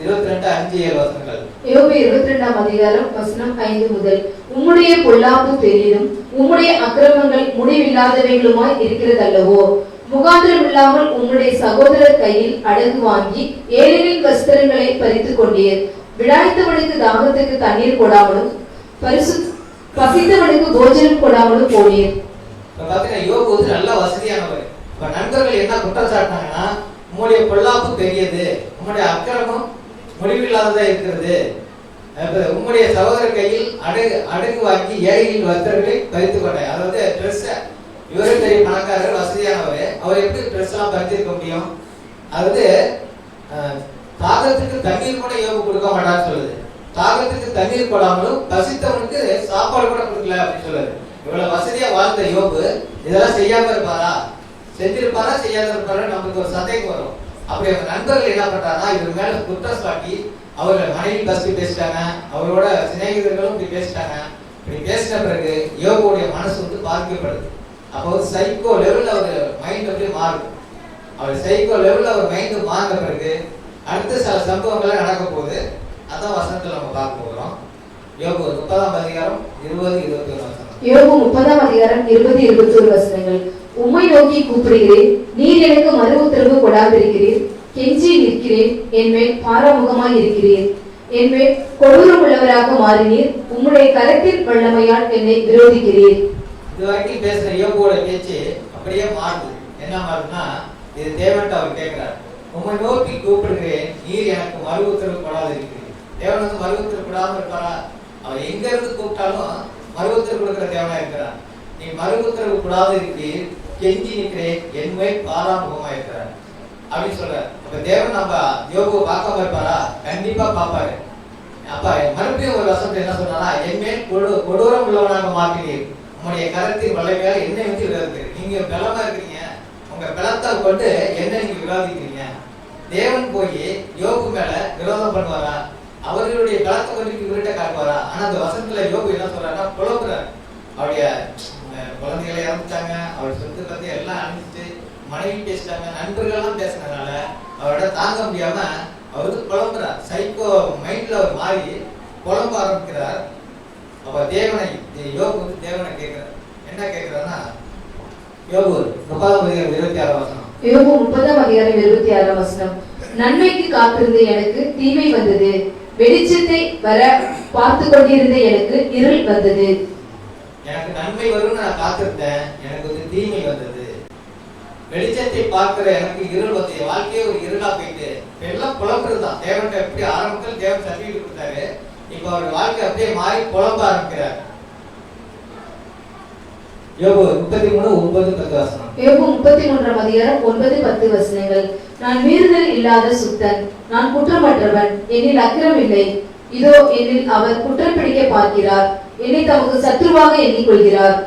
22:5-7 வசனங்கள். யோபு 22ஆம் அதிகாரம் வசனம் 5 முதல். உம்முடைய பொல்லாப்பு பெரிதும் உம்முடைய அக்கிரமங்கள் முடிவில்லாதவைகளுமாய் இருக்கிறதல்லவோ? முகாந்திரம் இல்லாமல் உம்முடைய சகோதரர் கையில் அடகு வாங்கி ஏழைகளின் வஸ்திரங்களை பறித்துக் கொண்டீர். விடாய்த்தவனுக்கு தாகத்துக்கு தண்ணீர் கொடாமலும் பசித்தவனுக்கு போஜனம் கொடாமலும் போனீர். பாத்தீங்கன்னா யோபு வந்து நல்ல வசதியானவர். இப்ப நண்பர்கள் என்ன குற்றம் சாட்டினாங்கன்னா, உம்முடைய பொல்லாப்பு பெரியது, உம்முடைய அக்கிரமம் முடிவில்லாததா இருக்கிறது, உம்முடைய சகோதரர் கையில் அடகு வாங்கி ஏழைகளின் வஸ்திரங்களை பறித்து கொண்டாய். அதாவது ட்ரெஸ் இவரே பெரிய பணக்காரர் வசதியானவர், அவர் எப்படி ட்ரெஸ் எல்லாம் பறித்திருக்க முடியும்? அதாவது தாகத்துக்கு தண்ணீர் கூட யோபு கொடுக்க மாட்டான்னு சொல்லுது. தாகத்துக்கு தண்ணீர் கொடாமலும் பசித்தவனுக்கு சாப்பாடு கூட கொடுக்கல அப்படின்னு சொல்லுது. இவ்வளவு வசதியா வாழ்ந்த யோபு இதெல்லாம் செய்யாம இருப்பாரா? செஞ்சிருப்பாரா செய்யாத இருப்பாரா? நமக்கு ஒரு சந்தேகம் வரும். அப்படி அவங்க நண்பர்கள் என்ன பண்றாங்கன்னா, இவர் மேல குற்றம் சாட்டி அவர்கள் மனைவி பஸ்ட் பேசிட்டாங்க, அவரோட சிநேகிதர்களும் இப்படி பேசிட்டாங்க. இப்படி பேசின பிறகு யோபுடைய மனசு வந்து பாதிக்கப்படுது. அப்போ வந்து சைக்கோ லெவல்ல அவர் மைண்ட் அப்படியே மாறுது. அவர் சைக்கோ லெவல்ல அவர் மைண்ட் மாறின பிறகு அடுத்த சில சம்பவங்கள்லாம் நடக்க போகுது. அதான் வசனத்துல நம்ம பார்க்க போகிறோம். யோபு 30ஆம் அதிகாரம் 20-21 வசனம். யோபு 30ஆம் அதிகாரம் 20-21 வசனங்கள். உம்மை நோக்கி கூப்பிடுகிறேன், நீர் எனக்கு மறு உத்தரவு கொடாதிருக்கிறீர். கெஞ்சி நிற்கிறேன், என்மேல் பாராமுகமாய் இருக்கிறீர். என்மேல் கொடூரம் உள்ளவராக மாறினீர். உம்முடைய கரத்தின் வல்லமையால் என்னை விரோதிக்கிறீர். இது வரைக்கும் பேசுற யோபுவோட பேச்சு அப்படியே மாறுது. என்ன மாறுதுன்னா, இது தேவன்ட்டு அவர் கேட்கிறார். உம்மை நோக்கி கூப்பிடுகிறேன், நீர் எனக்கு மறு உத்தரவு கொடாதிருக்கிறீர். தேவன் வந்து மறு உத்தரவு கொடாம இருப்பாரா? அவர் எங்க இருந்து கூப்பிட்டாலும் மறு உத்தரவு கொடுக்கிற தேவனா இருக்கிறார். நீ மறு உத்தரவு கூடாது இருக்கிறீர், கெஞ்சி நிற்கிறேன், என்மேல் பாராமுகமா இருக்கிறார் அப்படின்னு சொல்றாரு. அப்ப தேவன் நம்ம யோபுவை பார்க்காம இருப்பாரா? கண்டிப்பா பார்ப்பாரு. அப்ப மறுபடியும் ஒரு வசனத்தை என்ன சொன்னா, என்மேல் கொடூரம் உள்ளவனாக மாற்றினீர், உங்களுடைய கரத்தின் வல்லமையால் என்னை வந்து விரோதிக்கிறீர். நீங்க பலமா இருக்கிறீங்க, உங்க பலத்தை கொண்டு என்ன நீங்க விரோதிக்கிறீங்க. தேவன் போய் யோபு மேல விரோதம் பண்ணுவாரா? அவர்களுடைய பலத்தை கொண்டு இவர்கிட்ட காட்டுவாரா? ஆனா அந்த வசனத்துல யோபு என்ன சொல்றாருன்னா, புலம்புறாரு. அவருடைய குழந்தைகளை இறந்துட்டாங்க, அவர் சொத்து பத்தி எல்லாம் அழிஞ்சிட்டு, மனைவி பேசிட்டாங்க, நண்பர்கள்லாம் பேசினதுனால அவரோட தாங்க முடியாம அவர் வந்து புலம்புறார். சைக்கோ மைண்ட்ல அவர் மாறி புலம்ப ஆரம்பிக்கிறார். அப்ப தேவனை யோபு வந்து தேவனை கேட்கிறார். என்ன கேட்கிறாருன்னா, யோபு 30ஆம் அதிகாரம் 26ஆம் வசனம். யோபு 30ஆம் அதிகாரம் 26ஆம் வசனம். நன்மைக்கு காத்திருந்து எனக்கு தீமை வந்தது, வெளிச்சத்தை வர பார்த்து கொண்டிருந்த எனக்கு இருள் வந்தது. எனக்கு நன்மை வரும்னு நான் காத்திருந்தேன், எனக்கு வந்து தீமை வந்தது. வெளிச்சத்தை பார்க்கிற எனக்கு இருள் வந்தது. வாழ்க்கையே ஒரு இருளா போயிட்டு எல்லாம் புலம்புறதுதான். தேவன் எப்படி ஆரம்பத்தில் தேவன் சர்டிபிகேட் கொடுத்தாரு, இப்ப அவர் வாழ்க்கை அப்படியே மாறி புலம்ப ஆரம்பிக்கிறார். யோபு 33:9-10 வசனம். யோபு 33ஆம் அதிகாரம் 9-10 வசனங்கள். நான் மீறுதல் இல்லாத சுத்தன், நான் குற்றமற்றவன், என்னில் அக்கிரம் இல்லை. இதோ என்னில் அவர் குற்றம் பிடிக்க பார்க்கிறார், என்னை தமக்கு சத்துருவாக எண்ணிக்கொள்கிறார்.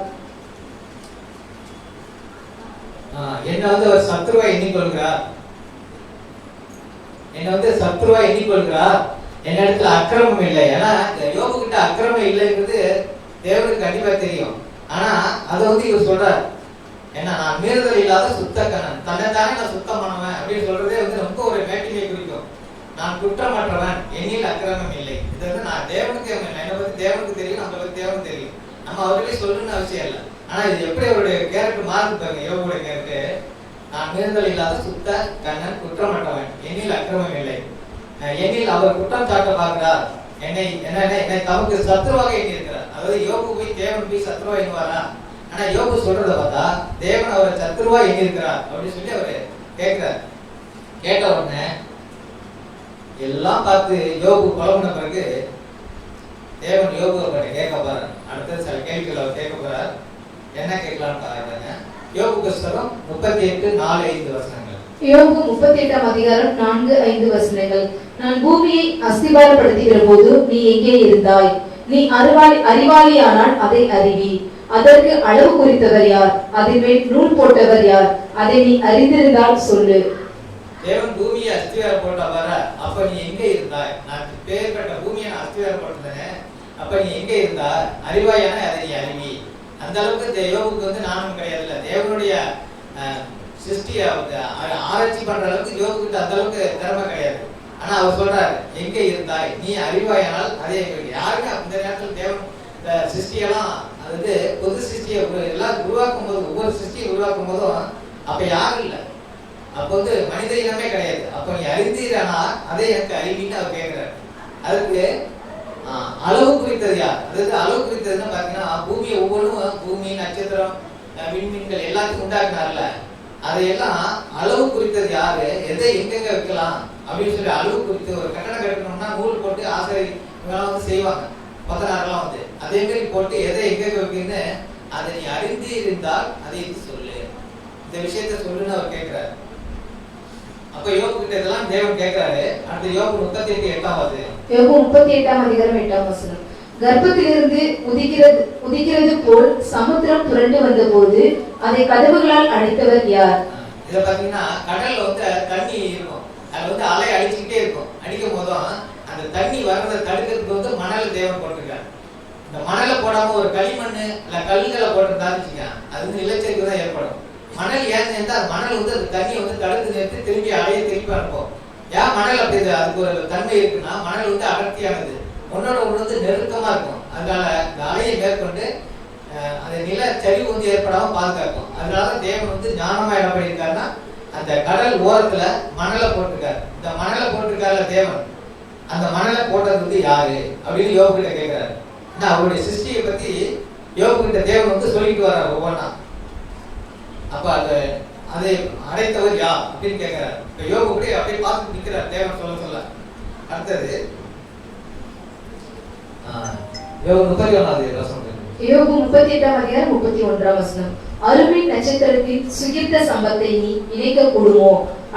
என்ன வந்து அவர் சத்துருவா எண்ணிக்கொள்கிறார், என்ன வந்து சத்துருவா எண்ணிக்கொள்கிறார். என்னிடத்துல அக்கிரமம் இல்லை. ஏன்னா யோபு கிட்ட அக்கிரமம் இல்லைங்கிறது தேவனுக்கு கண்டிப்பா தெரியும். ஆனா அதை வந்து இவர் சொல்றார், ஏன்னா நான் மீறுதல் இல்லாத சுத்தக்கண்ணன், தன்னைத்தானே நான் சுத்தம் பண்ணுவேன் அப்படின்னு சொல்றதே வந்து ரொம்ப ஒரு மேட்டிமை குறிக்கும். நான் குற்றமற்றவன், என்னில் அக்கிரமம் இல்லை. இது வந்து நான் தேவனுக்கு, என்னை பத்தி தேவனுக்கு தெரியும், நம்மளை பத்தி தேவனுக்கு தெரியும். நம்ம அவர்களே சொல்லணும்னு அவசியம் இல்லை. ஆனா இது எப்படி அவருடைய கேரக்டர் மாறுது பாருங்க. யோபுடைய கேரக்டர், நான் மீறுதல் இல்லாத சுத்த கண்ணன், குற்றமற்றவன், என்னில் அக்கிரமம் இல்லை, என்னில் அவர் குற்றம் சாட்ட பார்க்கிறார், என்னை தமக்கு சத்ருவாக எண்ணி இருக்கிறார். அதாவது யோபு போய் தேவன் போய் சத்ருவா எண்ணுவாரா? ஆனா யோபு சொல்றத பார்த்தா தேவன் அவரை சத்ருவா எண்ணி இருக்கிறார் அப்படின்னு சொல்லி அவரு கேட்கிறார். கேட்ட உடனே எல்லாம் பார்த்து யோபு குழம்புன பிறகு தேவன் யோபு அவர்கிட்ட கேட்க போறார். அடுத்தது சில கேள்விகள் அவர் கேட்க போறார். என்ன கேட்கலான்னு பாருங்க. யோபு புஸ்தகம் 38:4-5 வசனங்கள். யோபு 38ஆம் அதிகாரம் 4-5 வசனங்கள். நான் பூமியை அஸ்திபாரப்படுத்துகிற போது நீ எங்கே இருந்தாய்? நீ அறிவாளியானால் அதை அறிவி. அதற்கு அளவு குறித்தவர் யார்? அதன் மேல் நூல் போட்டவர் யார்? அதை நீ அறிந்திருந்தால் சொல்லு. தேவன் பூமியை அஸ்திவாரம் போட்டவர, அப்ப நீ எங்க இருந்தாய்? நான் பேர்பட்ட பூமியை நான் அஸ்திவாரம் போட்டேன், அப்ப நீ எங்க இருந்தாய்? அறிவாயான அதை நீ அறிவி. அந்த அளவுக்கு யோபுக்கு வந்து நானும் கிடையாதுல்ல, தேவனுடைய சிருஷ்டியை ஆராய்ச்சி பண்ற அளவுக்கு யோபுக்கிட்ட அந்த அளவுக்கு திறமை கிடையாது. ஆனா அவர் சொல்றாரு, எங்க இருந்தாய்? நீ அறிவாயானால் அதே யாருமே அந்த நேரத்தில் தேவன் இந்த சிருஷ்டியெல்லாம், அதாவது பொது சிருஷ்டியை எல்லாம் உருவாக்கும் போது, ஒவ்வொரு சிருஷ்டியை உருவாக்கும் போதும் அப்ப யாரும் இல்லை, அப்ப வந்து மனித இனமே கிடையாது. அப்ப நீ அறிந்தீரானா அதை எனக்கு அறிவின்னு அவர் கேட்கிறார். அதுக்கு அளவு குறித்தது யார்? அதாவது அளவு குறித்ததுன்னு பாத்தீங்கன்னா பூமியை ஒவ்வொன்றும், பூமி, நட்சத்திரம், விண்மீன்கள் எல்லாத்தையும் உண்டாக்குனார்ல, அதையெல்லாம் அளவு குறித்தது யாரு, எதை எங்கெங்க வைக்கலாம் அப்படின்னு சொல்லி அளவு குறித்து ஒரு கட்டணம் கட்டணும்னா நூல் போட்டு ஆசிரியர் இவங்கெல்லாம் வந்து செய்வாங்க, கொத்தனாரெல்லாம் வந்து அதே மாதிரி போட்டு எதை எங்கெங்க வைக்கணும்னு அதை நீ அறிந்து இருந்தால் அதை சொல்லு, இந்த விஷயத்த சொல்லுன்னு அவர் கேட்கிறாரு. அப்ப யோபு கிட்ட இதெல்லாம் தேவன் கேட்கிறாரு. அடுத்து யோபு 38:8. யோபு 38ஆம் அதிகாரம் 8ஆம் வசனம். கர்ப்பத்திலிருந்து உதிக்கிறது போல் சமுத்திரம் புரண்டு வந்த போது அதை கதவுகளால் அடைத்தவர் யார்? இத பாத்தீங்கன்னா கடல்ல வந்து தண்ணி இருக்கும், அது வந்து அலை அடிச்சுக்கிட்டே இருக்கும். அடிக்கும் போதும் அந்த தண்ணி வர்றதை தடுக்கிறதுக்கு வந்து மணல் தேவன் போட்டிருக்காரு. இந்த மணலை போடாம ஒரு களிமண் இல்ல கல்லுகளை போட்டிருந்தான்னு வச்சுக்க, அது வந்து நிலச்சரிவு தான் ஏற்படும். மணல் ஏன் அந்த மணல் வந்து அந்த தண்ணியை வந்து தடுத்து நிறுத்தி திரும்பி அலையை திருப்பி அனுப்போம். ஏன் மணல் அப்படி அதுக்கு ஒரு தன்மை இருக்குன்னா, மணல் வந்து அடர்த்தியானது, ஒன்னோட ஒன்று வந்து நெருக்கமா இருக்கும். அதனால இந்த அலையை மேற்கொண்டு அந்த நிலச்சரிவு வந்து ஏற்படாம பாதுகாக்கும். அதனாலதான் தேவன் வந்து ஞானமா என்ன பண்ணியிருக்காருன்னா அந்த கடல் ஓரத்துல மணலை போட்டிருக்காரு. இந்த மணலை போட்டிருக்காருல தேவன், அந்த மணலை போட்டது வந்து யாரு அப்படின்னு யோபு கிட்ட கேட்கிறாரு. அவருடைய சிருஷ்டியை பத்தி யோபு கிட்ட தேவன் வந்து சொல்லிட்டு வர்றாரு ஒவ்வொன்னா. அப்ப அதை அடைத்தவர் யார் அப்படின்னு கேட்கிறார். இப்ப யோபு கூட அப்படியே பார்த்து நிற்கிறார் தேவன் சொல்ல சொல்ல. அடுத்தது யோபு 31ஆவது வசனம். யோபு 38ஆம் அதிகாரம் 31ஆம் வசனம். அருமை நட்சத்திரத்தின் சுகிர்த்த சம்பத்தை நீ இணைக்க கூடுமோ,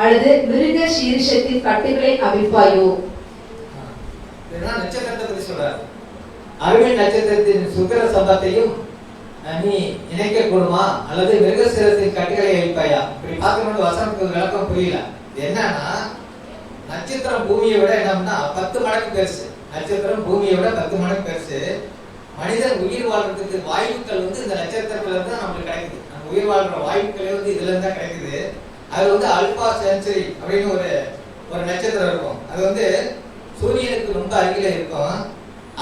அல்லது மிருக சீரிஷத்தின் கட்டுகளை அவிழ்ப்பாயோ? நட்சத்திரத்தை பத்தி சொல்றாரு. அருமை நட்சத்திரத்தின் சுகிர சம்பத்தையும் நீ இணைக்க கூடுமா, அல்லது மிருகசீரத்தின் கட்டுகளை அழிப்பாயா? இப்படி பார்க்கும்போது வசனத்துக்கு விளக்கம் புரியல. என்னன்னா நட்சத்திரம் பூமியை விட என்னன்னா 10 மடங்கு பெருசு. நட்சத்திரம் பூமியை விட 10 மடங்கு பெருசு. மனிதன் உயிர் வாழ்றதுக்கு வாயுக்கள் வந்து இந்த நட்சத்திரத்துல இருந்து நம்மளுக்கு கிடைக்குது. நம்ம உயிர் வாழ்ற வாயுக்களே வந்து இதுல இருந்தா கிடைக்குது. அது வந்து அல்பா சென்சுரி அப்படின்னு ஒரு நட்சத்திரம் இருக்கும். அது வந்து சூரியனுக்கு ரொம்ப அருகில இருக்கும்.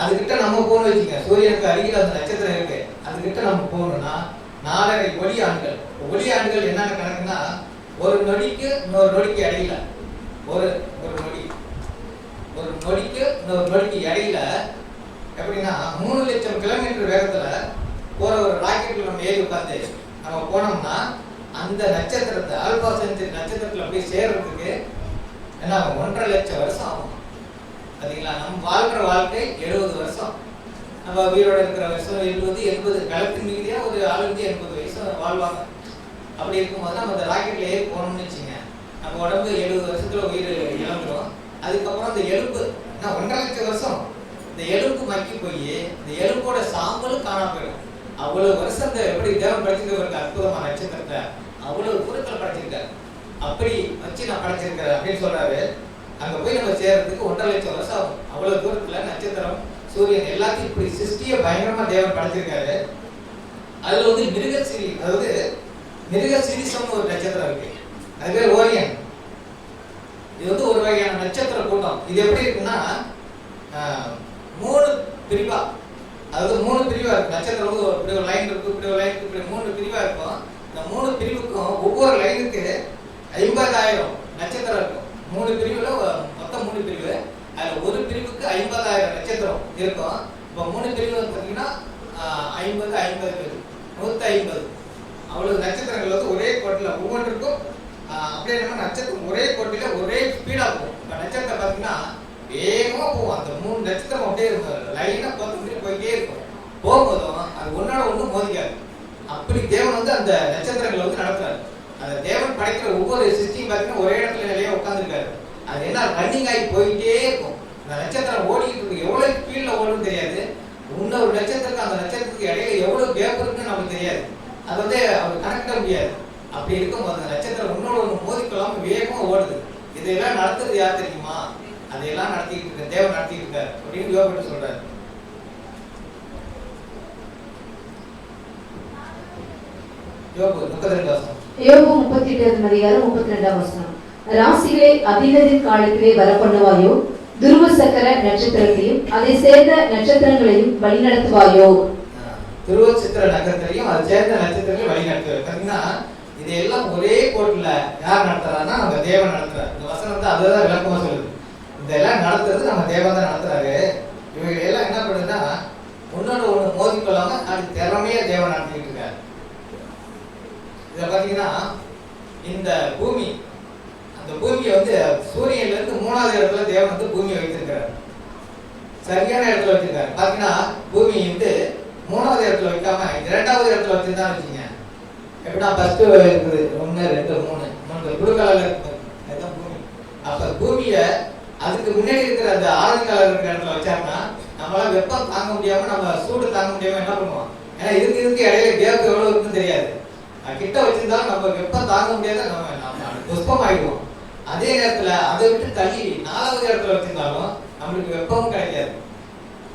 அதுகிட்ட நம்ம போகணும் வச்சுக்க, சூரியனுக்கு அருகில் அந்த நட்சத்திரம் இருக்கு, அதுகிட்ட நம்ம போகணும்னா 4.5 ஒளி ஆண்டுகள். ஒளி ஆண்டுகள் என்னென்ன கணக்குன்னா, ஒரு நொடிக்கு இன்னொரு நொடிக்கு இடையில, ஒரு நொடிக்கு இன்னொரு நொடிக்கு இடையில எப்படின்னா 3 லட்சம் கிலோமீட்டர் வேகத்துல போற ஒரு ராக்கெட்ல நம்ம ஏறி உட்காந்து நம்ம போனோம்னா அந்த நட்சத்திரத்தை ஆல்பா சென்சுரி நட்சத்திரத்துல போய் சேர்றதுக்கு என்ன 1.5 லட்சம் வருஷம் ஆகும். பாத்தீங்களா, நம்ம வாழ்ற வாழ்க்கை 70 வருஷம். நம்ம உயிரோட இருக்கிற வருஷம் 70, 80. களத்தின் மீதியா ஒரு ஆள் 80 வயசு வாழ்வாங்க. அப்படி இருக்கும்போது நம்ம அந்த ராக்கெட்ல ஏறி போனோம்னு வச்சுங்க, நம்ம உடம்பு 70 வருஷத்துல உயிர் இழந்துடும். அதுக்கப்புறம் அந்த எலும்பு 1.5 லட்சம் வருஷம் இந்த எலும்பு மக்கி போய் இந்த எலும்போட சாம்பலும் காணாம போயிடும். அவ்வளவு வருஷத்தை எப்படி தேவன் படைச்சிருக்க அற்புதமான நட்சத்திரத்தை அவ்வளவு தூரத்துல படைச்சிருக்காரு. அப்படி வச்சு நான் படைச்சிருக்கிறேன் அப்படின்னு சொல்றாரு. அங்க போய் நம்ம சேர்றதுக்கு 1.5 லட்சம் வருஷம் ஆகும். அவ்வளவு தூரத்துல நட்சத்திரம், சூரியன் எல்லாத்தையும் இப்படி சிருஷ்டிய பயங்கரமா தேவன் படைச்சிருக்காரு. அதுல வந்து மிருகசிரி, அதாவது மிருகசிரிசம் ஒரு நட்சத்திரம் இருக்கு, அது பேர் ஓரியன். இது வந்து ஒரு வகையான நட்சத்திர கூட்டம். இது எப்படி இருக்குன்னா 3 பிரிவா அதாவது 3 பிரிவா இருக்கும். நட்சத்திரம் வந்து இப்படி ஒரு லைன் இருக்கு, இப்படி ஒரு லைன் இருக்கு, இப்படி 3 பிரிவா இருக்கும். இந்த 3 பிரிவுக்கும் ஒவ்வொரு லைனுக்கு 50,000 நட்சத்திரம் இருக்கும். 3 பிரிவுல மொத்தம் 3 பிரிவு. அதுல ஒரு பிரிவுக்கு 50,000 நட்சத்திரம் இருக்கும். இப்போ 3 பிரிவு பார்த்தீங்கன்னா 50 50 150 அவ்வளவு நட்சத்திரங்கள் வந்து ஒரே கோட்டில் ஒவ்வொன்றுக்கும் அப்படியே நம்ம நட்சத்திரம் ஒரே கோட்டில ஒரே ஸ்பீடா போகும். இப்போ நட்சத்திரம் பார்த்தீங்கன்னா வேகமா போகும். அந்த 3 நட்சத்திரம் அப்படியே லைனா பார்த்து போயிட்டே இருக்கும். போகும்போதும் அது ஒன்னோட ஒண்ணு மோதிக்காது. அப்படி தேவன் வந்து அந்த நட்சத்திரங்களை வந்து நடத்துறாரு. அந்த தேவன் படைக்கிற ஒவ்வொரு சிஸ்டியும் பார்த்தீங்கன்னா ஒரே இடத்துல நிலையா உட்காந்துருக்காரு. அது என்ன ரன்னிங் ஆகி போயிட்டே இருக்கும். அந்த நட்சத்திரம் ஓடிக்கிட்டு இருக்கு. எவ்வளவு ஸ்பீட்ல ஓடுன்னு தெரியாது. இன்னொரு நட்சத்திரத்துக்கு அந்த நட்சத்திரத்துக்கு இடையில எவ்வளவு கேப் இருக்குன்னு நமக்கு தெரியாது. அது வந்து அவர் கணக்கிட முடியாது. அப்படி இருக்கும்போது அந்த நட்சத்திரம் உன்னோட ஒன்று மோதிக்கொள்ளாம வேகமா ஓடுது. இதையெல்லாம் நடத்துறது யார் தெரியுமா? அதையெல்லாம் நடத்திக்கிட்டு இருக்க தேவன் நடத்திக்கிட்டு இருக்காரு அப்படின்னு யோபு சொல்றாரு. யோபு 38 அதிகாரம் 32 வசனம். ராசிகளை அதினதின் காலத்திலே வரப்பண்ணுவாயோ, துருவ சக்கர நட்சத்திரத்தையும் அதை சேர்ந்த நட்சத்திரங்களையும் வழிநடத்துவாயோ. துருவ சக்கர நட்சத்திரத்தையும் அதை சேர்ந்த நட்சத்திரங்களையும் வழிநடத்துவார். பார்த்தீங்கன்னா இதெல்லாம் ஒரே கோட்டில் யார் நடத்துறாருன்னா நம்ம தேவன் நடத்துறாரு. இந்த வசனம் வந்து அதுதான் விளக்கமா சொல்லுது. இதெல்லாம் நடத்துறது நம்ம தேவன் தான் நடத்துறாரு. இவங்க எல்லாம் என்ன பண்ணுதுன்னா ஒன்னோட ஒண்ணு மோதிக்கொள்ளாம அது திறமையா தேவன் நடத்திட்டு இருக்காரு. இதை பார்த்தீங்கன்னா இந்த பூமி, அந்த பூமியை வந்து சூரியன்ல இருந்து 3வது இடத்துல தேவன் வந்து பூமியை வைத்திருக்கிறார். சரியான இடத்துல வச்சிருக்காரு. பார்த்தீங்கன்னா பூமி வந்து 3வது இடத்துல வைக்காம 2வது இடத்துல வச்சிருந்தா வச்சுங்க. எப்படின்னா ஃபர்ஸ்ட் இருக்குது 1 2 3 ப்ளூ கலர்ல இருக்கு, அதுதான் பூமி. அப்ப பூமிய அதுக்கு முன்னாடி இருக்கிற அந்த ஆரஞ்சு கலர் இருக்கிற இடத்துல வச்சாங்கன்னா நம்மளால வெப்பம் தாங்க முடியாம, நம்ம சூடு தாங்க முடியாம என்ன பண்ணுவோம்? ஏன்னா இதுக்கு இடையில கேப் எவ்வளவு இருக்குன்னு தெரியாது. கிட்ட வச்சிருந்தாலும் நம்ம வெப்பம் தாங்க முடியாத நம்ம புஷ்பம் ஆயிடுவோம். அதே நேரத்துல அதை விட்டு தள்ளி 4வது இடத்துல வச்சிருந்தாலும் நம்மளுக்கு வெப்பமும் கிடைக்காது.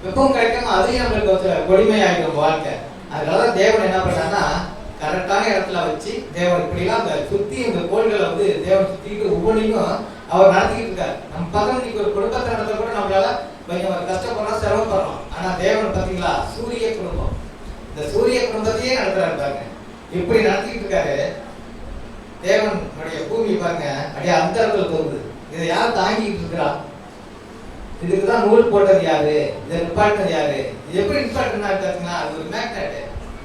வெப்பம் கிடைக்காம அதையும் நம்மளுக்கு கொடுமை ஆகிடும் வாழ்க்கை. அதனாலதான் தேவன் என்ன பண்ணாருன்னா கரெக்டான இடத்துல வச்சு தேவன் இப்படிலாம் அந்த சுத்தி இந்த கோள்களை வந்து தேவன் சுத்திட்டு ஒவ்வொன்றையும் அவர் நடத்திக்கிட்டு இருக்காரு. நம்ம பக்கம் இன்னைக்கு ஒரு குடும்பத்தை நடத்த கூட நம்மளால கொஞ்சம் கஷ்டப்படுறோம், சிரமப்படுறோம். ஆனா தேவன் பார்த்தீங்களா சூரிய குடும்பம், இந்த சூரிய குடும்பத்தையே நடத்துறாரு பாருங்க. இப்படி நடத்திக்கிட்டு இருக்காரு தேவனுடைய பூமி பாருங்க. அப்படியே அந்த இடத்துல தோங்குது. இதை யார் தாங்கிட்டு இருக்கிறா? இதுக்குதான் நூல் போட்டது யாரு? இதை நிப்பாட்டினது யாரு? இது எப்படி நிப்பாட்டினா பார்த்தீங்கன்னா அது ஒரு மேக்னெட்.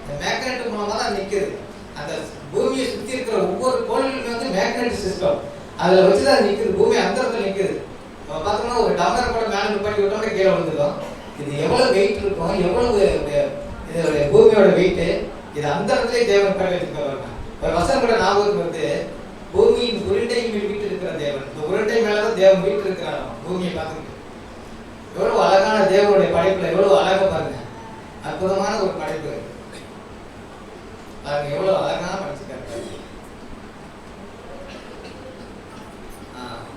இந்த மேக்னெட் மூலமா தான் நிற்குது. அந்த பூமியை சுற்றி இருக்கிற ஒவ்வொரு கோள்களுமே வந்து மேக்னெட் சிஸ்டம். அதில் வச்சு தான் நிற்குது. பூமி அந்த இடத்துல நிற்குது. நம்ம பார்த்தோம்னா ஒரு டம்மரை கூட மேலே நிப்பாட்டி விட்டோம்னா கீழே வந்துடும். இது எவ்வளோ வெயிட் இருக்கும், எவ்வளவு இதோட பூமியோட வெயிட்டு, இது அந்த இடத்துல தேவன் பண்ணி வச்சுருக்காங்க. ஒரு வசனம் கூட ஞாபகத்துக்கு வந்து பூமியின் உருண்டை வீட்டு இருக்கிற தேவன். இந்த உருண்டை மேலதான் தேவன் வீட்டு இருக்கிறார். பூமியை பார்த்துக்கிட்டு எவ்வளவு அழகான தேவனுடைய படைப்புல எவ்வளவு அழகா பாருங்க. அற்புதமான ஒரு படைப்பு பாருங்க, எவ்வளவு அழகான படைச்சிருக்காரு.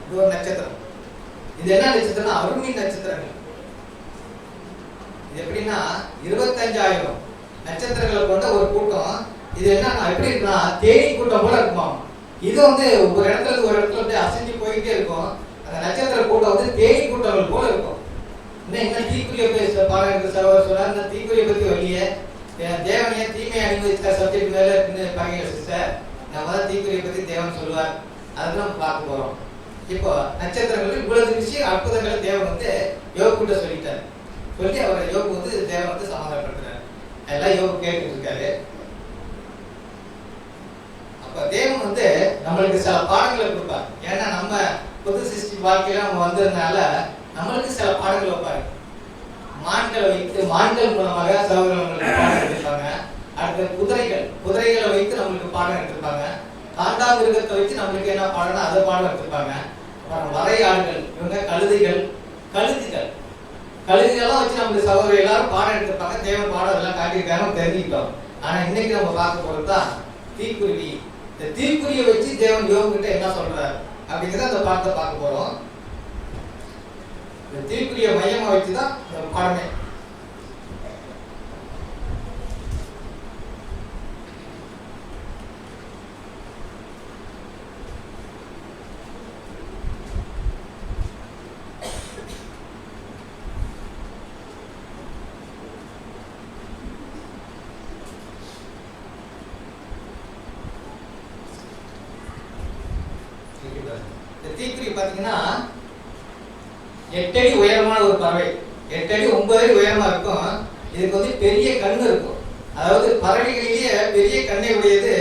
இது ஒரு நட்சத்திரம். இது என்ன நட்சத்திரம்? அருண்மின் நட்சத்திரங்கள். இது எப்படின்னா 25,000 நட்சத்திரங்களை கொண்ட ஒரு கூட்டம். இது என்ன எப்படி இருக்குன்னா தேனி கூட்டம் போல இருக்குமா. இது வந்து ஒரு இடத்துல ஒரு இடத்துல வந்து அசைஞ்சு போயிட்டே இருக்கும். அந்த நட்சத்திர கூட்டம் வந்து தேனி கூட்டங்கள் போல இருக்கும். இன்னும் தீக்குரிய பாடம் இருக்கு சொல்ல இந்த தீக்குரிய பத்தி வெளியே தேவனைய தீமையை அனுபவிச்ச சப்ஜெக்ட் மேல இருக்குன்னு பாருங்க சிஸ்டர். நம்ம தான் தீக்குரிய பத்தி தேவன் சொல்லுவார். அதுதான் நம்ம பார்க்க போறோம். இப்போ நட்சத்திரங்கள் இவ்வளவு விஷயம் அற்புதங்களை தேவன் வந்து யோபு கிட்ட சொல்லிட்டாரு. சொல்லி அவர் யோபு வந்து தேவன் வந்து சமாதானப்படுத்துறாரு. எல்லாம் யோபு கேட்டுட்டு இருக்காரு. அப்ப தேவன் வந்து நம்மளுக்கு சில பாடங்களை கொடுப்பார். ஏன்னா நம்ம புது சிருஷ்டி வாழ்க்கையில நம்ம வந்ததுனால நம்மளுக்கு சில பாடங்கள் வைப்பாரு. மான்களை வைத்து மான்கள் மூலமாக சகோதரர்களுக்கு பாடம் எடுத்திருப்பாங்க. அடுத்து குதிரைகளை வைத்து நம்மளுக்கு பாடம் எடுத்திருப்பாங்க. காண்டாமிருகத்தை வச்சு நம்மளுக்கு என்ன பாடம்னா அதை பாடம் எடுத்திருப்பாங்க. அப்புறம் வரையாடுகள், இவங்க கழுகுகள்லாம் வச்சு நம்மளுக்கு சகோதரர் எல்லாரும் பாடம் எடுத்திருப்பாங்க. தேவன் பாடம் எல்லாம் காட்டியிருக்காங்க, தெரிஞ்சுக்கிட்டோம். ஆனா இன்னைக்கு நம்ம பார்க்க போறதுதான் தீக்குருவி. இந்த தீக்குருவியை வச்சு தேவன் யோபு கிட்ட என்ன சொல்றாரு அப்படிங்கிறத அந்த பாடத்தை பார்க்க போறோம். இந்த தீக்குரிய மையமா வச்சுதான் பாடமே. பாத்தீங்கன்னா 8 அடி உயரமான ஒரு பறவை, 8 அடி 9 அடி உயரமா இருக்கும். இதுக்கு வந்து பெரிய கண்ணு இருக்கும். அதாவது பறவைகளிலேயே பெரிய கண்ணை உடையது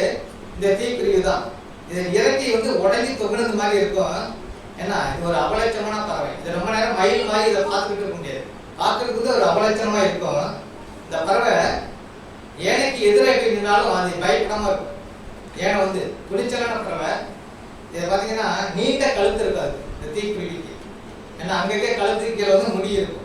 இந்த தீக்குருவி தான். இது இறக்கை வந்து உடனே தொகுனது மாதிரி இருக்கும். ஏன்னா இது ஒரு அபலட்சமான பறவை. இது ரொம்ப நேரம் மயில் மாதிரி இதை பார்த்துக்கிட்டு இருக்க முடியாது. பார்க்கறதுக்கு ஒரு அபலட்சணமா இருக்கும். இந்த பறவை ஏனைக்கு எதிராக நின்னாலும் அது பயப்படாம இருக்கும். ஏனை வந்து துணிச்சலான பறவை. இதை பார்த்தீங்கன்னா நீண்ட கழுத்து இருக்காது இந்த தீக்குருவிக்கு. ஏன்னா அங்கங்கே கழுத்துக்கு கீழே வந்து முடி இருக்கும்.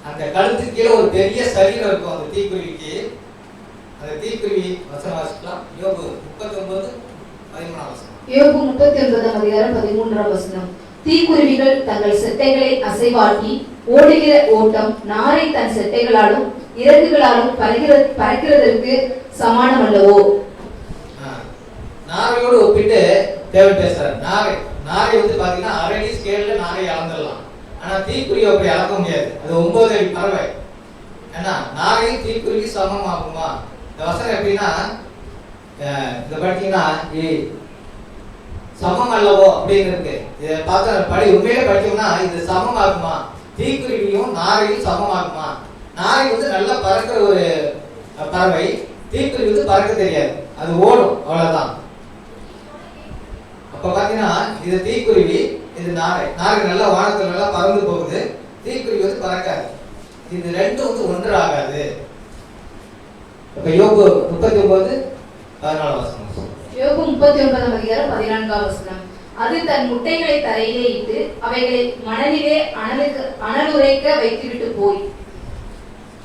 அந்த கழுத்துக்கு கீழே ஒரு பெரிய சரீரம் இருக்கும் அந்த தீக்குருவிக்கு. அந்த தீக்குருவி வசனம் வாசிக்கலாம். யோபு 39:13 வசனம். யோபு 39:13 தீக்குருவிகள் தங்கள் செட்டைகளை அசைவாட்டி ஓடுகிற ஓட்டம் நாரை தன் செட்டைகளாலும் இறகுகளாலும் பறக்கிறதற்கு சமானம் அல்லவோ. நாரையோடு ஒப்பிட்டு தேவன் பேசுறாரு. நாரை வந்து பாத்தீங்கன்னா 1/2 அடி ஸ்கேல்ல நாரை அளந்துடலாம். ஆனா தீக்குருவி அப்படி அளக்க முடியாது. அது 9 அடி பறவை. ஏன்னா நாரையும் தீக்குருவி சமமாகுமா? இந்த வசனம் எப்படின்னா இந்த பார்த்தீங்கன்னா சமம் அல்லவோ அப்படின்னு இருக்கு. இதை பார்த்தா உண்மையிலே படிச்சோம்னா இது சமமாகுமா? தீக்குருவியும் நாரையும் சமமாகுமா? நாரை வந்து நல்லா பறக்கிற ஒரு பறவை, தீக்குருவி வந்து பறக்க தெரியாது, அது ஓடும், அவ்வளவுதான். அப்ப பாத்தீங்கன்னா இது தீக்குருவி, இது நாரை. நாரை நல்லா வானத்துல நல்லா பறந்து போகுது, தீக்குருவி வந்து பறக்காது. இது ரெண்டும் வந்து ஒன்று ஆகாது. இப்ப யோபு 39:14 வசனம். யோபு 39:14 அது தன் முட்டைகளை தரையிலே இட்டு அவைகளை மணலிலே அனலுரைக்க வைத்துவிட்டு போய்.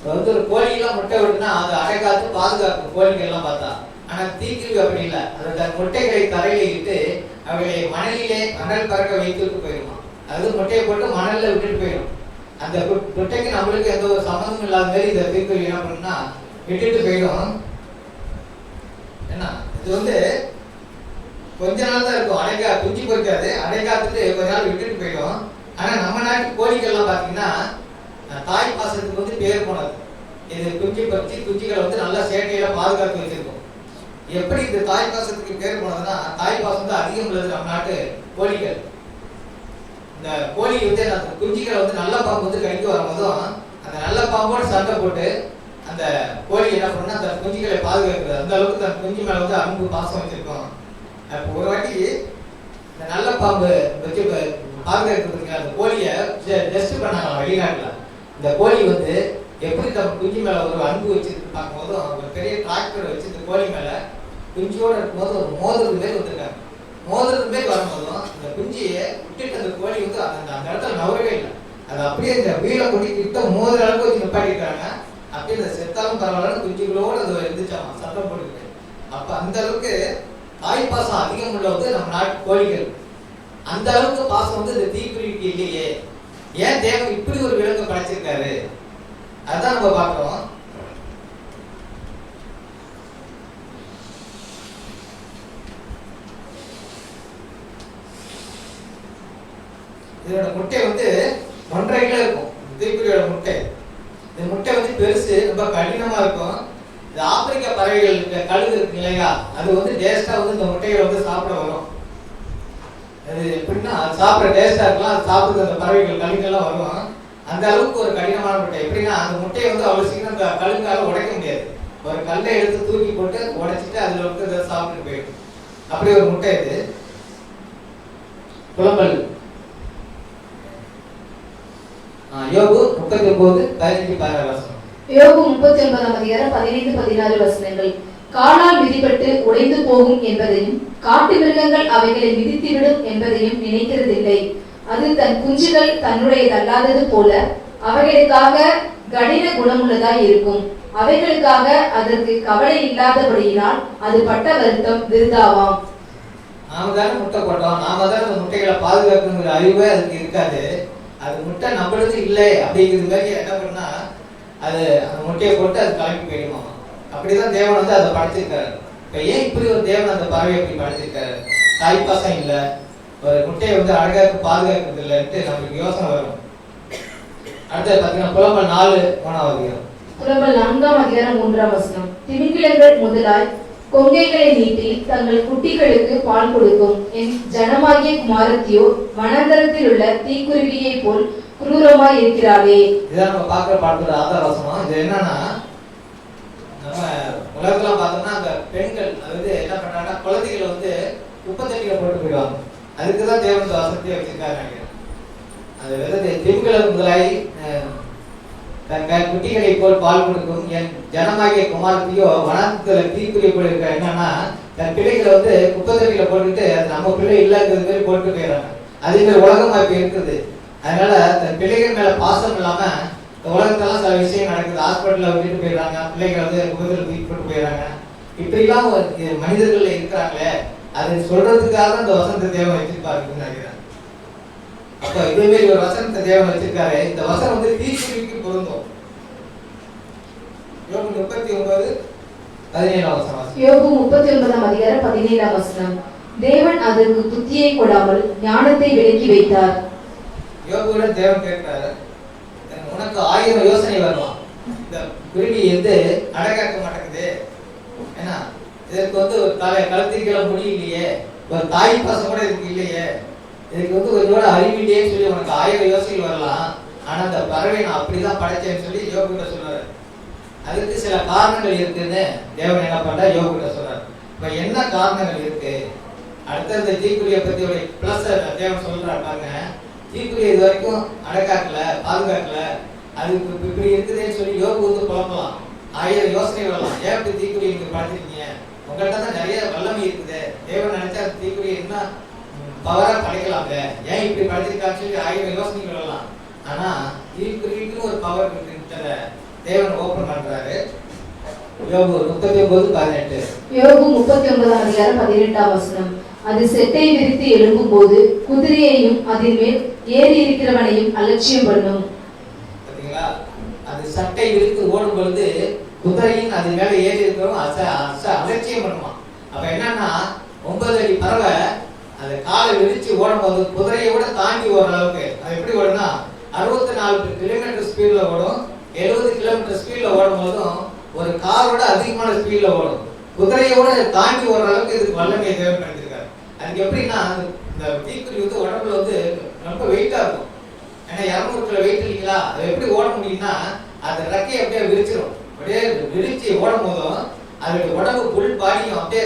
ஒரு கோழியெல்லாம் முட்டை விட்டுனா அது அடைக்காத்து பாதுகாக்கும் கோழிகள் எல்லாம் பார்த்தா. ஆனா தீக்குருவி அப்படி இல்லை. அது தன் முட்டைகளை தரையில இட்டு அவைகளை மணலிலே மணல் பறக்க வைத்துட்டு போயிடுமா. அது முட்டையை போட்டு மணல்ல விட்டுட்டு போயிடும். அந்த முட்டைக்கு நம்மளுக்கு எந்த ஒரு சம்மந்தமும் இல்லாத மாதிரி இந்த தீக்குருவி என்ன பண்ணுன்னா விட்டுட்டு போயிடும். என்ன இது வந்து கொஞ்ச நாள் தான் இருக்கும். அடைக்கா குஞ்சு பொறிக்காது, அடைக்காத்துட்டு கொஞ்ச நாள் விட்டுட்டு போயிடும். ஆனா நம்ம நாட்டு கோழிகள்லாம் பாத்தீங்கன்னா தாய் பாசத்துக்கு வந்து பேர் போனது. இது குஞ்சு பறிச்சு குஞ்சுகளை வந்து நல்லா சேட்டையில பாதுகாத்து வச்சிருக்கோம். எப்படி இந்த தாய் பாசத்துக்கு பேர் போனதுன்னா தாய் பாசம் தான் அதிகம் உள்ளது நம்ம நாட்டு கோழிகள். இந்த கோழி வந்து அந்த குஞ்சுகளை வந்து நல்ல பாம்பு வந்து கடிக்க வரும்போதும் அந்த நல்ல பாம்போடு சண்டை போட்டு அந்த கோழி என்ன பண்ணுன்னா அந்த குஞ்சுகளை பாதுகாக்கிறது. அந்த அளவுக்கு அந்த குஞ்சு மேல வந்து அன்பு பாசம் வச்சிருக்கோம். அப்போ ஒரு வாட்டி இந்த நல்ல பாம்பு வச்சு பாதுகாக்கிறதுக்கு அந்த கோழியை டெஸ்ட் பண்ணாங்களாம் வெளிநாட்டுல. இந்த கோழி வந்து எப்படி நம்ம குஞ்சு மேல ஒரு அன்பு வச்சிருக்கு பார்க்கும்போதும் ஒரு பெரிய டிராக்டர் வச்சு இந்த கோழி மேல குஞ்சோட இருக்கும்போது ஒரு மோதிரத்து பேர் வந்திருக்காங்க. மோதிரத்து பேர் வரும்போதும் இந்த குஞ்சியை விட்டுட்டு அந்த கோழி வந்து அந்த இடத்துல நவரவே இல்லை. அது அப்படியே இந்த வீலை கொண்டு கிட்ட மோதிர அளவுக்கு வச்சு நிப்பாட்டிருக்காங்க. அப்படியே இந்த செத்தாலும் பரவாயில்ல குஞ்சுகளோடு அது இருந்துச்சாமா, சத்தம் போட்டுக்கிட்டு. அப்ப அந்த அளவுக்கு தாய் பாசம் அதிகம் உள்ள வந்து நம்ம நாட்டு கோழிகள். அந்த அளவுக்கு பாசம் வந்து இந்த தீக்குருவிக்கு இல்லையே. ஏன் தேவன் இப்படி ஒரு விலங்கு படைச்சிருக்காரு? அதான் நம்ம பார்க்கிறோம். இதோட முட்டை வந்து 1.5 கிலோ இருக்கும். தீக்குருவியோட முட்டை. இந்த முட்டை வந்து பெருசு, ரொம்ப கடினமா இருக்கும். இந்த ஆப்பிரிக்கா பறவைகள் கழுகு இருக்கு இல்லையா, அது வந்து டேஸ்டா வந்து இந்த முட்டையை வந்து சாப்பிட வரும். அது எப்படின்னா சாப்பிட டேஸ்டா இருக்கலாம், அது சாப்பிடுற அந்த பறவைகள் கழுகெல்லாம் வரும். அந்த அளவுக்கு ஒரு கடினமான முட்டை. எப்படின்னா அந்த முட்டையை வந்து அவ்வளவு சீக்கிரம் அந்த கழுகால உடைக்க முடியாது. ஒரு கல்லை எடுத்து தூக்கி போட்டு உடைச்சிட்டு அதுல வந்து சாப்பிட்டு போயிடும். அப்படி ஒரு முட்டை இது. புலம்பல் யோபு 39:15 யோபு 39:15-16 காலால் மிதிப்பட்டு உடைந்து போகும் என்பதையும் காட்டு மிருகங்கள் அவைகளை மிதித்துவிடும் என்பதையும் நினைக்கிறதில்லை. அது தன் குஞ்சுகள் தன்னுடையதல்லாதது போல அவைகளுக்காக கடின குணமுள்ளதாய் இருக்கும். அவைகளுக்காக அதற்கு கவலை இல்லாதபடியினால் அது பட்ட வருத்தம் விருதாவாம். நாம தானே முட்டை போட்டோம், நாம தான் அந்த முட்டைகளை பாதுகாக்கணுங்கிற அறிவே அதுக்கு இருக்காது. அது முட்டை நம்மளுக்கு இல்லை அப்படிங்கிறது மாதிரி என்ன பண்ணா அது அந்த முட்டையை போட்டு அது கிளம்பி போயிடுமா. அப்படிதான் தேவன் வந்து அதை படைச்சிருக்காரு. இப்ப ஏன் இப்படி ஒரு தேவன் அந்த பறவை அப்படி படைச்சிருக்காரு? தாய்ப்பாசம் இல்லை, ஒரு முட்டையை வந்து அழகாக்கு பாதுகாக்கிறது இல்லைன்ட்டு நம்மளுக்கு யோசனை வரும். அடுத்தது பாத்தீங்கன்னா புலம்பல் 4:3 புலம்பல் 4:3 திமிங்கிலங்கள் முதலாய் கொங்கைகளை நீட்டி தங்கள் குட்டிகளுக்கு பால் கொடுக்கும். என் ஜனமாகிய குமாரத்தியோ வனாந்தரத்தில் உள்ள தீக்குருவியை போல் குரூரமாய் இருக்கிறாளே. இதான் நம்ம பார்க்குற பாடத்தோட ஆதாரவசனம். இது என்னன்னா, நம்ம உலகத்துல பார்த்தோம்னா அந்த பெண்கள் அதாவது என்ன பண்றாங்கன்னா, குழந்தைகளை வந்து குப்பத்தட்டியில போட்டு போயிடுவாங்க. அதுக்குதான் தேவன் வசனத்தை வச்சிருக்காரு நினைக்கிறேன். அது வந்து திமிங்கலம் முதலாய் தன் குட்டிகளை போல் பால் கொடுக்கும். என் ஜனமாகிய குமாரத்தையோ வனாந்தரத்துல தீக்குரிய போல இருக்க. என்னன்னா, தன் பிள்ளைகளை வந்து குப்பத்தட்டியில போட்டுட்டு அது நம்ம பிள்ளை இல்லைங்கிறது மாதிரி போட்டு போயிடறாங்க. அதே மாதிரி உலகமா இப்ப இருக்குது. அதனால தன் பிள்ளைகள் மேல பாசம் இல்லாம இந்த உலகத்தெல்லாம் சில விஷயம் நடக்குது. ஹாஸ்பிட்டல்ல விட்டுட்டு போயிடுறாங்க, பிள்ளைகளை வந்து குப்பத்தில் தூக்கி போட்டு போயிடுறாங்க. இப்படிலாம் மனிதர்கள் இருக்கிறாங்களே, அதை சொல்றதுக்காக இந்த வசனத்தை தேவன் வச்சிருப்பாருன்னு நினைக்கிறேன். அப்ப இதே மாதிரி ஒரு வசனத்தை தேவன் வச்சிருக்காரு. இந்த வசனம் வந்து தீக்குருவிக்கு பொருந்தும். யோபு 39:17 வசனம். யோபு 39:17 தேவன் அதற்கு புத்தியை கொடாமல் ஞானத்தை விலக்கி வைத்தார். யோபுவிட தேவன் கேட்கிறாரு, உனக்கு 1000 யோசனை வருவான், இந்த குருவி வந்து அடகாக்க மாட்டேங்குது, ஏன்னா இதற்கு வந்து ஒரு கழுத்துக்கீழ முடி இல்லையே, ஒரு தாய் பாசம் கூட இதுக்கு இல்லையே, இதுக்கு வந்து ஒரு அறிவில்லையே சொல்லி உனக்கு 1000 யோசனைகள் வரலாம். ஆனா அந்த பறவை நான் அப்படிதான் படைச்சேன்னு சொல்லி யோபு கிட்ட சொல்றாரு. அதுக்கு சில காரணங்கள் இருக்குன்னு தேவன் என்ன பண்ற யோபு கிட்ட சொல்றாரு. இப்ப என்ன காரணங்கள் இருக்கு? அடுத்த தீக்குருவியை பத்தி ஒரு பிளஸ் தேவன் சொல்றாரு பாருங்க. தீக்குருவி இது வரைக்கும் அடக்காக்கல, பாதுகாக்கல, அது இப்படி இருக்குதுன்னு சொல்லி யோபு வந்து குழப்பலாம். 1000 யோசனை வரலாம். ஏன் இப்படி தீக்குருவி நீங்க படைச்சிருக்கீங்க? உங்கள்கிட்ட தான் நிறைய வல்லமை இருக்குது. தேவன் நினைச்சா தீக்குருவி என்ன பவரா படைக்கலாங்க, ஏன் இப்படி படைச்சிருக்கான்னு சொல்லி 1000 யோசனைகள் வரலாம். ஆனா தீக்குருவிக்கு ஒரு பவர் இருக்குன்றத தேவன் ஓபன் பண்றாரு. யோபு 39:18. யோபு 39:18 அது செட்டை விரித்து எழும்பும் போது குதிரையையும் அதில் மேல் ஏறி இருக்கிறவனையும் அலட்சியம் பண்ணும். பாத்தீங்களா? அது சட்டை விரித்து ஓடும் பொழுது குதிரையும் அது மேல ஏறி இருக்கிறவன் அலட்சியம் பண்ணுமா. அப்ப என்னன்னா, 9 அடி பறவை அந்த காலை விரிச்சு ஓடும் போது குதிரையை விட தாண்டி ஓடுற அளவுக்கு அது எப்படி ஓடுனா, 64 கிலோமீட்டர் ஸ்பீட்ல ஓடும். 70 கிலோமீட்டர் ஸ்பீட்ல ஓடும் போதும் ஒரு காரோட அதிகமான ஸ்பீட்ல ஓடும். குதிரையோட தாண்டி ஓடுற அளவுக்கு இதுக்கு வல்லமையை தேவைப்படுத்திருக்காரு. அதுக்கு எப்படின்னா, இந்த தீக்குருவி வந்து உடம்புல வந்து ரொம்ப வெயிட்டா இருக்கும். ஏன்னா 200 கிலோ வெயிட் இல்லைங்களா, அது எப்படி ஓட முடியும்னா, அந்த ரெக்கையை அப்படியே விரிச்சிடும். அப்படியே விரிச்சு ஓடும் போதும் அதோட உடம்பு ஃபுல் பாடியும் அப்படியே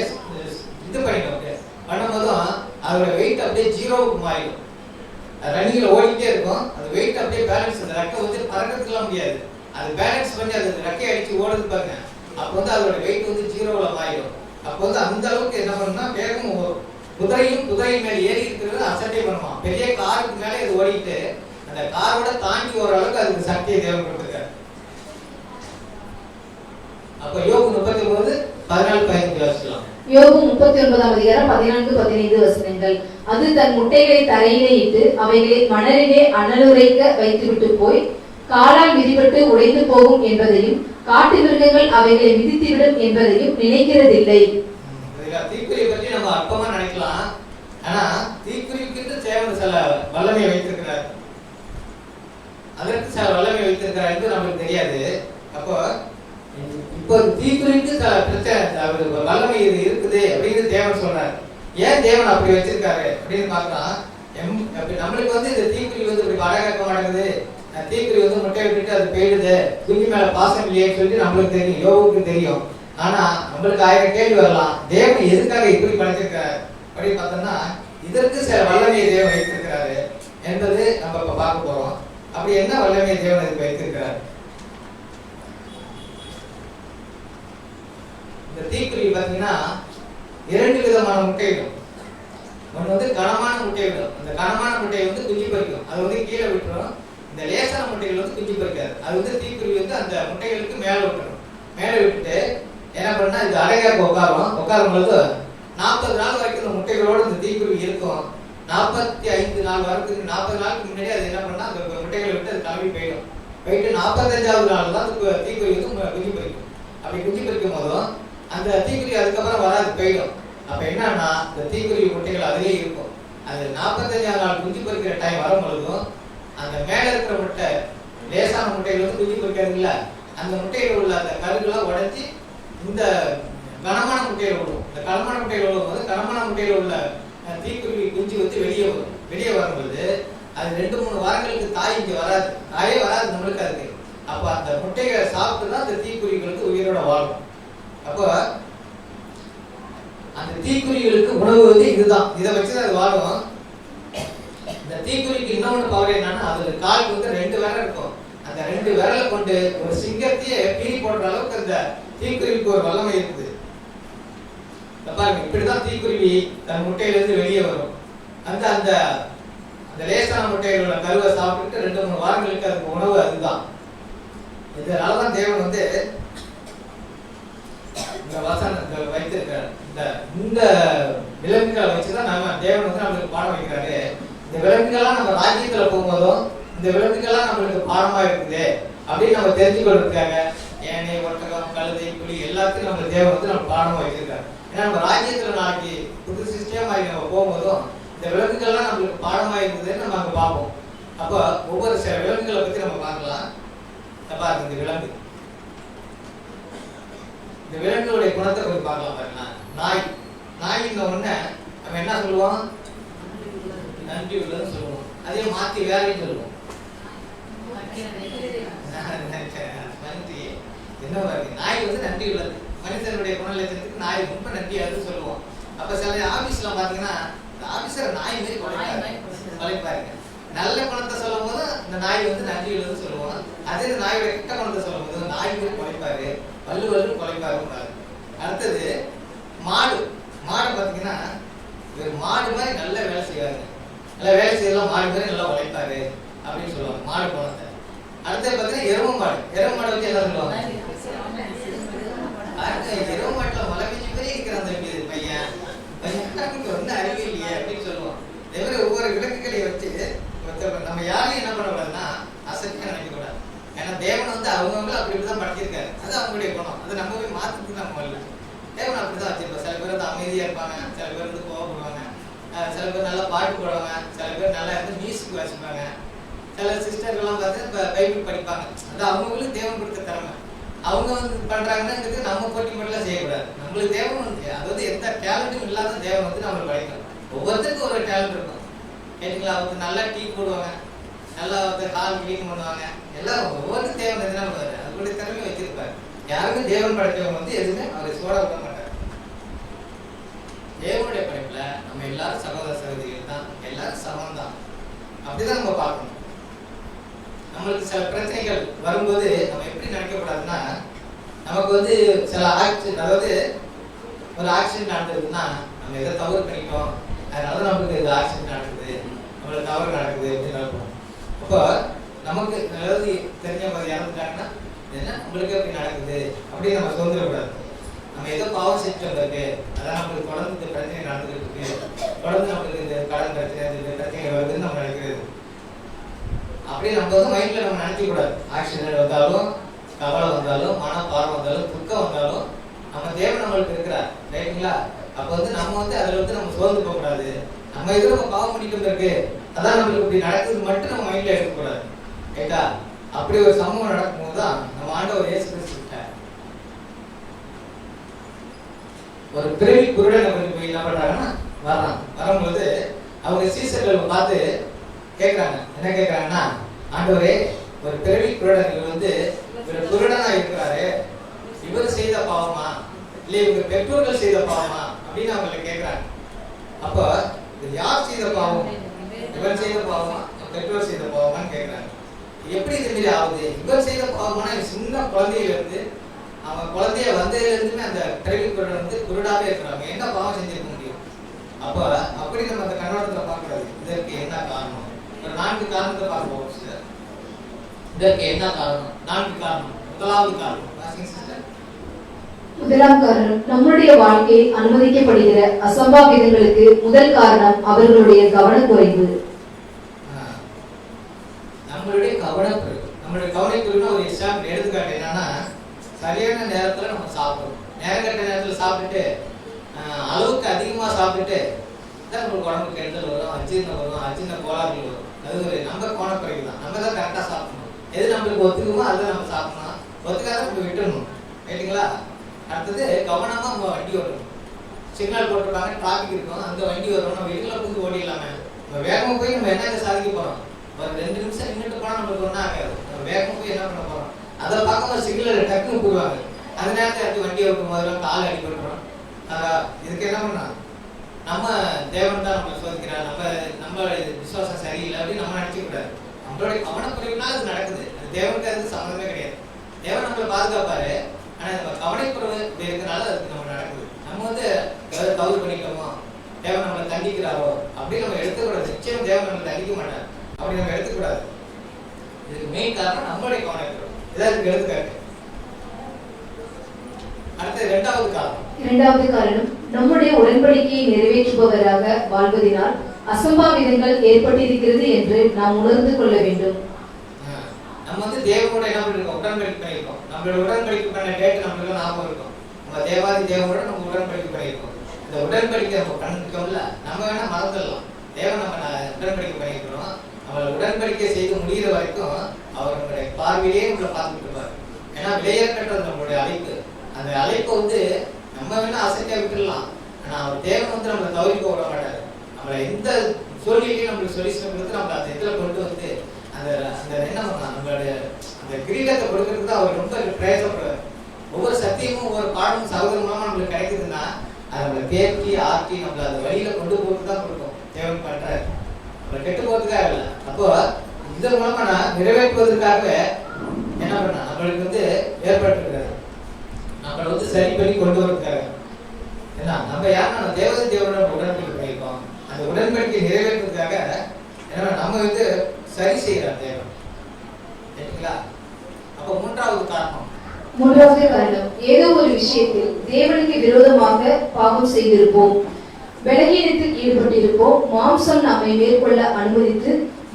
இது பண்ணிடும். அப்படியே பண்ணும்போதும் அதோட வெயிட் அப்படியே 0க்கு மாறிடும். ரன்னிங்ல ஓடிட்டே இருக்கும். அது வெயிட் அப்படியே பேலன்ஸ், அந்த ரெக்கை வந்து பறக்கிறதுலாம் முடியாது. அது பேலன்ஸ் பண்ணி அது ரெக்கை அடிச்சு ஓடுது பாருங்க. அப்போ வந்து அதோட வெயிட் வந்து 0ல மாறிடும். அப்போ வந்து அந்த அளவுக்கு என்ன பண்ணுன்னா வேகம் ஓடும். குதிரையின் மேல ஏறி இருக்கிறது அசட்டை பண்ணுமா. பெரிய காருக்கு மேல இது ஓடிட்டு அந்த காரோட தாண்டி ஓடுற அளவுக்கு அதுக்கு சக்தியை தேவைப்பட்டிருக்காரு. அப்ப யோபு 39:14-15 வாசிக்கலாம். யோபு 39:14-15 அது தன் முட்டைகளை தரையிலே இட்டு அவைகளை மணலிலே அனலுரைக்க வைத்துவிட்டு போய் காலால் மிதிபட்டு உடைந்து போகும் என்பதையும் காட்டு மிருகங்கள் அவைகளை மிதித்துவிடும் என்பதையும் நினைக்கிறதில்லை. தீக்குருவி பற்றி நம்ம அற்பமா நினைக்கலாம். ஆனா தீக்குருவிக்கு தேவன் சில வல்லமை வைத்திருக்கிறார். அதற்கு சில வல்லமை வைத்திருக்கிறார் என்று நமக்கு தெரியாது. அப்போ இப்போ தீக்குருவிக்கு சில பிரச்சனை வல்லமை இது இருக்குது அப்படின்னு தேவன் சொல்றாரு. ஏன் தேவன் அப்படி வச்சிருக்காரு அப்படின்னு பார்க்கலாம். நம்மளுக்கு வந்து இந்த தீக்குருவி வந்து இப்படி வடகாக்க மாட்டேங்குது, தீக்குருவி வந்து முட்டை விட்டுட்டு அது போயிடுது, குஞ்சு மேல பாசம் இல்லையே சொல்லி நம்மளுக்கு தெரியும், யோகுக்கு தெரியும். ஆனா நம்மளுக்கு 1000 கேள்வி வரலாம். தேவன் எதுக்காக இப்படி படைச்சிருக்காரு அப்படின்னு பார்த்தோம்னா, இதற்கு சில வல்லமையை தேவன் வைத்திருக்கிறாரு என்பது நம்ம இப்ப பார்க்க போறோம். அப்படி என்ன வல்லமையை தேவன் இதுக்கு வைத்திருக்கிறார்? இந்த தீக்குருவி பார்த்தீங்கன்னா 2 விதமான முட்டையிடும். ஒன்று வந்து கனமான முட்டையிடும். அந்த கனமான முட்டையை வந்து குஞ்சு பறிக்கும், அது வந்து கீழே விட்டுரும். இந்த லேசான முட்டைகள் வந்து குஞ்சு பறிக்காது. அது வந்து தீக்குருவி வந்து அந்த முட்டைகளுக்கு மேலே விட்டுரும். மேலே விட்டுட்டு என்ன பண்ணா, இது அடைகாக்க உட்காரும் பொழுது 40 நாள் வரைக்கும் இந்த முட்டைகளோடு இந்த தீக்குருவி இருக்கும். 45 நாள் வரைக்கும், 40 நாளுக்கு முன்னாடி அது என்ன பண்ணா, அந்த முட்டைகளை விட்டு அது கிளம்பி போயிடும். போயிட்டு 45வது நாள் தான் தீக்குருவி வந்து குஞ்சு பறிக்கும். அப்படி குஞ்சு பறிக்கும் போதும் அந்த தீக்குருவி அதுக்கப்புறம் வராது, போயிடும். அப்ப என்னன்னா, இந்த தீக்குருவி முட்டைகள் அதிலே இருக்கும். அது 45வது நாள் குஞ்சு பறிக்கிற டைம் வரும் பொழுதும் அந்த மேல இருக்கிற முட்டை, லேசான முட்டைகள் வந்து குஞ்சு பறிக்கிறது இல்ல, அந்த முட்டையில் உள்ள அந்த கருகெல்லாம் உடைஞ்சி இந்த கனமான முட்டையில் விழுவும். இந்த கனமான முட்டையில் விழும்போது கனமான முட்டையில் உள்ள தீக்குருவி குஞ்சு வந்து வெளியே வரும். வெளியே வரும்போது அது 2-3 வாரங்களுக்கு தாய் இங்கே வராது, தாயே வராது நம்மளுக்கு. அதுக்கு அப்போ அந்த முட்டைகளை சாப்பிட்டு தான் அந்த தீக்குருவிகளுக்கு உயிரோட வாழும். அப்போ அந்த தீக்குருவிகளுக்கு உணவு வந்து இதுதான், இதை வச்சுதான் அது வாழும். இந்த தீக்குருவிக்கு இன்னொன்று பவர் என்னன்னா, அதுல கால் வந்து 2 விரல் இருக்கும். அந்த 2 விரலை கொண்டு ஒரு சிங்கத்தையே பீறி போடுற அளவுக்கு அந்த தீக்குருவிக்கு ஒரு வல்லமை இருக்குது. பாருங்க, இப்படிதான் தீக்குருவி தன் முட்டையிலிருந்து வெளியே வரும். அந்த அந்த அந்த லேசான முட்டைகளோட கருவை சாப்பிட்டு 2-3 வாரங்களுக்கு அதுக்கு உணவு அதுதான். இதனாலதான் தேவன் வந்து இந்த வசனத்தை வைத்திருக்கிறார். இந்த விலங்குகளை வச்சுதான் நம்ம தேவன் வந்து நம்மளுக்கு பாடம் வைக்கிறாரு. இந்த விலங்குகள்லாம் நம்ம ராஜ்யத்துல போகும்போதும் இந்த விலங்குகள்லாம் நம்மளுக்கு பாடமா இருக்குது அப்படின்னு நம்ம தெரிஞ்சு கொள்றதுக்காக ஏனை, ஒட்டகம், கழுதை, புலி எல்லாத்தையும் நம்ம தேவன் வந்து நம்ம பாடமா வச்சிருக்காரு. ஏன்னா நம்ம ராஜ்யத்துல நாளைக்கு புது சிஸ்டம் ஆகி நம்ம போகும்போதும் இந்த விலங்குகள்லாம் நம்மளுக்கு பாடமா இருக்குதுன்னு நம்ம அங்க பார்ப்போம். அப்போ ஒவ்வொரு சில விலங்குகளை பத்தி நம்ம பார்க்கலாம். பாருங்க, இந்த விலங்கு, இந்த விலங்குகளுடைய குணத்தை கொஞ்சம் பார்க்கலாம். பாருங்க, நாய். நாயின்ன உடனே நம்ம என்ன சொல்லுவோம்? நன்றி உள்ளதுன்னு சொல்லுவோம். அதே மாத்தி வேறையும் சொல்லுவோம். நன்றி என்ன பாருங்க, நாய் வந்து நன்றி உள்ளது. மனிதனுடைய குணலட்சணத்துக்கு நாய் ரொம்ப நன்றியாதுன்னு சொல்லுவோம். அப்ப சில ஆபீஸ்ல பாத்தீங்கன்னா ஆபீசர் நாய் மாதிரி குறைப்பாருங்க. நல்ல குணத்தை சொல்லும் போது இந்த நாய் வந்து நன்றி உள்ளதுன்னு சொல்லுவோம். அதே நாயோட கிட்ட குணத்தை சொல்லும் போது நாய் மாதிரி குறைப்பாரு, வல்லு குறைப்பாரு. அடுத்தது மாடு. மாடு பாத்தீங்கன்னா ஒரு மாடு மாதிரி நல்ல வேலை செய்வாரு, நல்லா வேலை செய்யலாம், மாடு மாதிரி நல்லா உழைப்பாரு அப்படின்னு சொல்லுவாங்க மாடு குணத்தை. அடுத்தது பாத்தீங்கன்னா எரும மாடு. எரும மாடு வச்சு என்ன சொல்லுவாங்க? எரும மாட்டுல மலை பெஞ்சு மாதிரி இருக்கிற அந்த பையன் வந்து அறிவு இல்லையே அப்படின்னு சொல்லுவோம். இதே மாதிரி ஒவ்வொரு விளக்குகளையும் வச்சு நம்ம யாரையும் என்ன பண்ணக்கூடாதுன்னா அசத்தியா நினைக்கக்கூடாது. ஏன்னா தேவன் வந்து அவங்கவுங்களும் அப்படி இப்படிதான் படுத்திருக்காரு. அது அவங்களுடைய குணம். அது நம்ம போய் மாத்துக்கு நம்ம வரல. தேவன் அப்படிதான் வச்சிருப்போம். சில பேர் வந்து அமைதியா இருப்பாங்க, சில பேர் வந்து கோவப்படுவாங்க, சில பேர் நல்லா பாட்டு போடுவாங்க, சில பேர் நல்லா இருந்து மியூசிக் வாசிப்பாங்க, சில சிஸ்டர்கள்லாம் பார்த்து பைபிள் படிப்பாங்க. அது அவங்களுக்கு தேவன் கொடுத்த திறமை. அவங்க வந்து பண்றாங்கன்னா நம்ம போட்டி மட்டும் செய்யக்கூடாது. நம்மளுக்கு தேவன் வந்து அதாவது எந்த டேலண்ட்டும் இல்லாத தேவன் வந்து நம்மளுக்கு படிக்கணும். ஒவ்வொருத்தருக்கும் ஒரு டேலண்ட் இருக்கும். கேட்டீங்களா? அவங்க நல்லா டீ போடுவாங்க, நல்லா வந்து கால் கிளீன் பண்ணுவாங்க. எல்லாம் ஒவ்வொருத்தரும் தேவன் எதுனா பண்ணுவாரு, அதுக்குடைய திறமையை வச்சிருப்பாரு. யாருக்கும் தேவன் படைச்சவங்க வந்து எதுவுமே அவரை சோட விட மாட்டார். தேவனுடைய படைப்புல நம்ம எல்லாரும் சகோதர சகோதரிகள் தான், எல்லாரும் சமம் தான். அப்படிதான் நம்ம பார்க்கணும். நம்மளுக்கு சில பிரச்சனைகள் வரும்போது நம்ம எப்படி நினைக்கக்கூடாதுன்னா, நமக்கு வந்து சில ஆக்சிடென்ட், அதாவது ஒரு ஆக்சிடென்ட் நடந்ததுன்னா நம்ம எதை தவறு பண்ணிட்டோம், அதனால நமக்கு இந்த ஆக்சிடென்ட் நடக்குது, நம்மளுக்கு தவறு நடக்குது அப்படின்னு நினைப்போம். அப்போ நமக்கு அதாவது தெரிஞ்சவங்க இறந்துட்டாங்கன்னா என்ன நம்மளுக்கு எப்படி நடக்குது அப்படின்னு நம்ம சுதந்திரக்கூடாது. நம்ம ஏதோ பாவம் செஞ்சு வந்திருக்கு, அதான் நம்மளுக்கு தொடர்ந்து இந்த பிரச்சனை நடந்துகிட்டு இருக்கு, தொடர்ந்து நம்மளுக்கு இந்த கடன் பிரச்சனை, இந்த பிரச்சனை வருதுன்னு நம்ம நினைக்கிறது. அப்படியே நம்ம வந்து மைண்ட்ல நம்ம நினைக்க கூடாது. ஆக்சிடென்ட் வந்தாலும், கவலை வந்தாலும், மனப்பாரம் வந்தாலும், துக்கம் வந்தாலும் நம்ம தேவன் நம்மளுக்கு இருக்கிறார், ரைட்டுங்களா? அப்போ வந்து நம்ம வந்து அதில் வந்து நம்ம சோர்ந்து போகக்கூடாது. நம்ம எதுவும் நம்ம பாவம் பண்ணிட்டு இருக்கு, அதான் நம்மளுக்கு இப்படி நடக்குது மட்டும் நம்ம மைண்ட்ல எடுக்கக்கூடாது, ரைட்டா? அப்படி ஒரு சம்பவம் நடக்கும்போது தான் நம்ம ஆண்டவர் இயேசு கிறிஸ்து ஒரு பிறவி குருடனை கொண்டு போய் என்ன பண்றாங்கன்னா வரும்போது அவங்க சீசர்கள் பார்த்து கேட்கறாங்க. என்ன கேட்கறாங்கன்னா, ஆண்டவரே, ஒரு பிறவி குருடன் வந்து ஒரு குருடனா இருக்கிறாரு, இவர் செய்த பாவமா இல்ல இவங்க பெற்றோர்கள் செய்த பாவமா அப்படின்னு அவங்களை கேட்கறாங்க. அப்போ யார் செய்த பாவம்? இவர் செய்த பாவமா பெற்றோர் செய்த பாவமான்னு கேட்கறாங்க. எப்படி இது மாதிரி ஆகுது? இவர் செய்த பாவம்னா சின்ன குழந்தையில இருந்து அவன் குழந்தைய வந்ததுல இருந்துமே அந்த பிறவி குருடன் வந்து குருடாவே இருக்கிறாங்க. என்ன பாவம் செஞ்சிருக்க முடியும்? அப்போ அப்படி நம்ம அந்த கண்ணோட்டத்துல பார்க்கறது. இதற்கு என்ன காரணம்? ஒரு 4 காரணத்தை பார்ப்போம். இதற்கு என்ன காரணம்? 4 காரணம். முதலாவது காரணம் முதலாம் காரணம், நம்முடைய வாழ்க்கை அனுமதிக்கப்படுகிற அசம்பாவிதங்களுக்கு முதல் காரணம் அவர்களுடைய கவனக்குறைவு. நம்மளுடைய கவனக்குறைவு. நம்மளுடைய கவனக்குறைவுனா ஒரு எக்ஸாம்பிள் எடுத்துக்காட்டு என்னன்னா, சரியான நேரத்துல நம்ம சாப்பிடுறோம். நேரங்கட்ட நேரத்துல சாப்பிட்டுட்டு அளவுக்கு அதிகமா சாப்பிட்டுட்டு தான் நம்மளுக்கு உடம்புக்கு கெடுதல் வரும், அஜீரண கோளாறுகள் வரும். அது ஒரு நம்ம கவனக்குறைவு தான். நம்ம தான் கரெக்டா சாப்பிடணும். எது நம்மளுக்கு ஒத்துக்குமோ அதை நம்ம சாப்பிடணும், ஒத்துக்காத நம்ம விட்டுடணும், ரைட்டுங்களா? அடுத்தது கவனமா நம்ம வண்டி ஓட்டணும். சிக்னல் போட்டிருப்பாங்க, டிராஃபிக் இருக்கும், அந்த வண்டி வரும், நம்ம வீட்டுல புரிஞ்சு ஓடிடலாமே. நம்ம வேகமா போய் நம்ம என்ன சாதிக்க போறோம்? ஒரு 2 நிமிஷம் நின்றுட்டு போனா நம்மளுக்கு ஒன்றும் ஆகாது. நம்ம வேகமா போய் என்ன பண்ண போறோம்? அதை பார்க்கும்போது சிக்னல் டக்குன்னு போடுவாங்க. அந்த நேரத்தை எடுத்து வண்டி ஓட்டும் போதெல்லாம் கால் அடிபட்டுறோம். இதுக்கு என்ன பண்ணா? நம்ம தேவன் தான் நம்மளை சோதிக்கிறார், நம்ம விசுவாசம் சரியில்லை அப்படின்னு நம்ம நினைக்க கூடாது. நம்மளுடைய கவனக்குறைவுனால அது நடக்குது. அது தேவனுக்கு அதுக்கு சம்மந்தமே கிடையாது. தேவன் நம்மளை பாதுகாப்பாரு. ஆனா நம்ம கவனக்குறைவு இருக்கிறனால அதுக்கு நம்ம நடக்குது. நம்ம ஏதாவது தவறு பண்ணிட்டோமோ, தேவன் நம்மளை தண்டிக்கிறாரோ அப்படின்னு நம்ம எடுத்துக்கூடாது. நிச்சயம் தேவன் நம்மளை தண்டிக்க மாட்டார், அப்படி நம்ம எடுத்துக்கூடாது. இதுக்கு மெயின் காரணம் நம்மளுடைய கவனக்குறைவு. இதான் இதுக்கு எடுத்துக்காட்டு. அடுத்து இரண்டாவது காரணம் நம்முடைய உடன்படிக்கையை நிறைவேற்றுபவராக வாழ்வதனால் அசம்பாவிதங்கள் ஏற்பட்டிருக்கிறது என்று நாம் உணர்ந்து கொள்ள வேண்டும். நம்ம தேவனோட என்ன பண்ணிருக்கோம்? உடன்படிக்கை பண்ணிருக்கோம். நம்மளோட உடன்படிக்கை பண்ண டேட் நம்மளுக்கு ஞாபகம் இருக்கும். நம்ம தேவாதி தேவனோட நம்ம உடன்படிக்கை பண்ணிருக்கோம். இந்த உடன்படிக்கை நம்ம பண்ணிருக்கோம்ல, நம்ம வேணா மறந்துடலாம். தேவன் நம்ம உடன்படிக்கை பண்ணிருக்கிறோம். நம்ம உடன்படிக்கை செய்து முடிகிற வரைக்கும் அவர் நம்மளுடைய பார்வையிலேயே நம்மளை பார்த்துட்டு இருப்பார். ஏன்னா விளையாட்டுன்றது நம்மளுடைய அழைப்பு. அந்த அழைப்பை நம்ம வேணா அசைக்க விட்டுடலாம். ஆனா அவர் தேவன் நம்மளை தவறிக்க விட மாட்டாரு. நம்மளை எந்த சூழ்நிலையும் நம்மளுக்கு சொல்யூஷன் கொடுத்து நம்மளை அந்த இடத்துல கொண்டு அந்த என்ன பண்ணலாம், நம்மளுடைய அந்த கிரீடத்தை கொடுக்கறதுக்கு அவர் ரொம்ப பிரயசப்படுறாரு. ஒவ்வொரு சத்தியமும் ஒவ்வொரு பாடமும் சகோதரமாக நம்மளுக்கு கிடைக்குதுன்னா அதை நம்மளை தேக்கி ஆக்கி நம்மளை அந்த வழியில கொண்டு போட்டு தான் கொடுக்கும். தேவன் பண்றாரு, நம்மளை கெட்டு போறதுக்காக இல்லை. அப்போ இதன் மூலமா நான் நிறைவேற்றுவதற்காக என்ன பண்ண நம்மளுக்கு ஏற்பட்டிருக்கிறாரு. நம்மளை சரி பண்ணி கொண்டு வரதுக்காக ஏன்னா நம்ம யாரும் நம்ம தேவனோட உடன்படிக்கை பண்ணியிருக்கோம். அந்த உடன்படிக்கை நிறைவேற்றுவதற்காக ஏன்னா நம்ம சரி செய்யறார் தேவன். சரிங்களா? அப்ப மூன்றாவது காரணம் ஏதோ ஒரு விஷயத்தில் தேவனுக்கு விரோதமாக பாவம் செய்திருப்போம், பலகீனத்தில் ஈடுபட்டிருப்போம், மாம்சம் நம்மை மேற்கொள்ள அனுமதித்து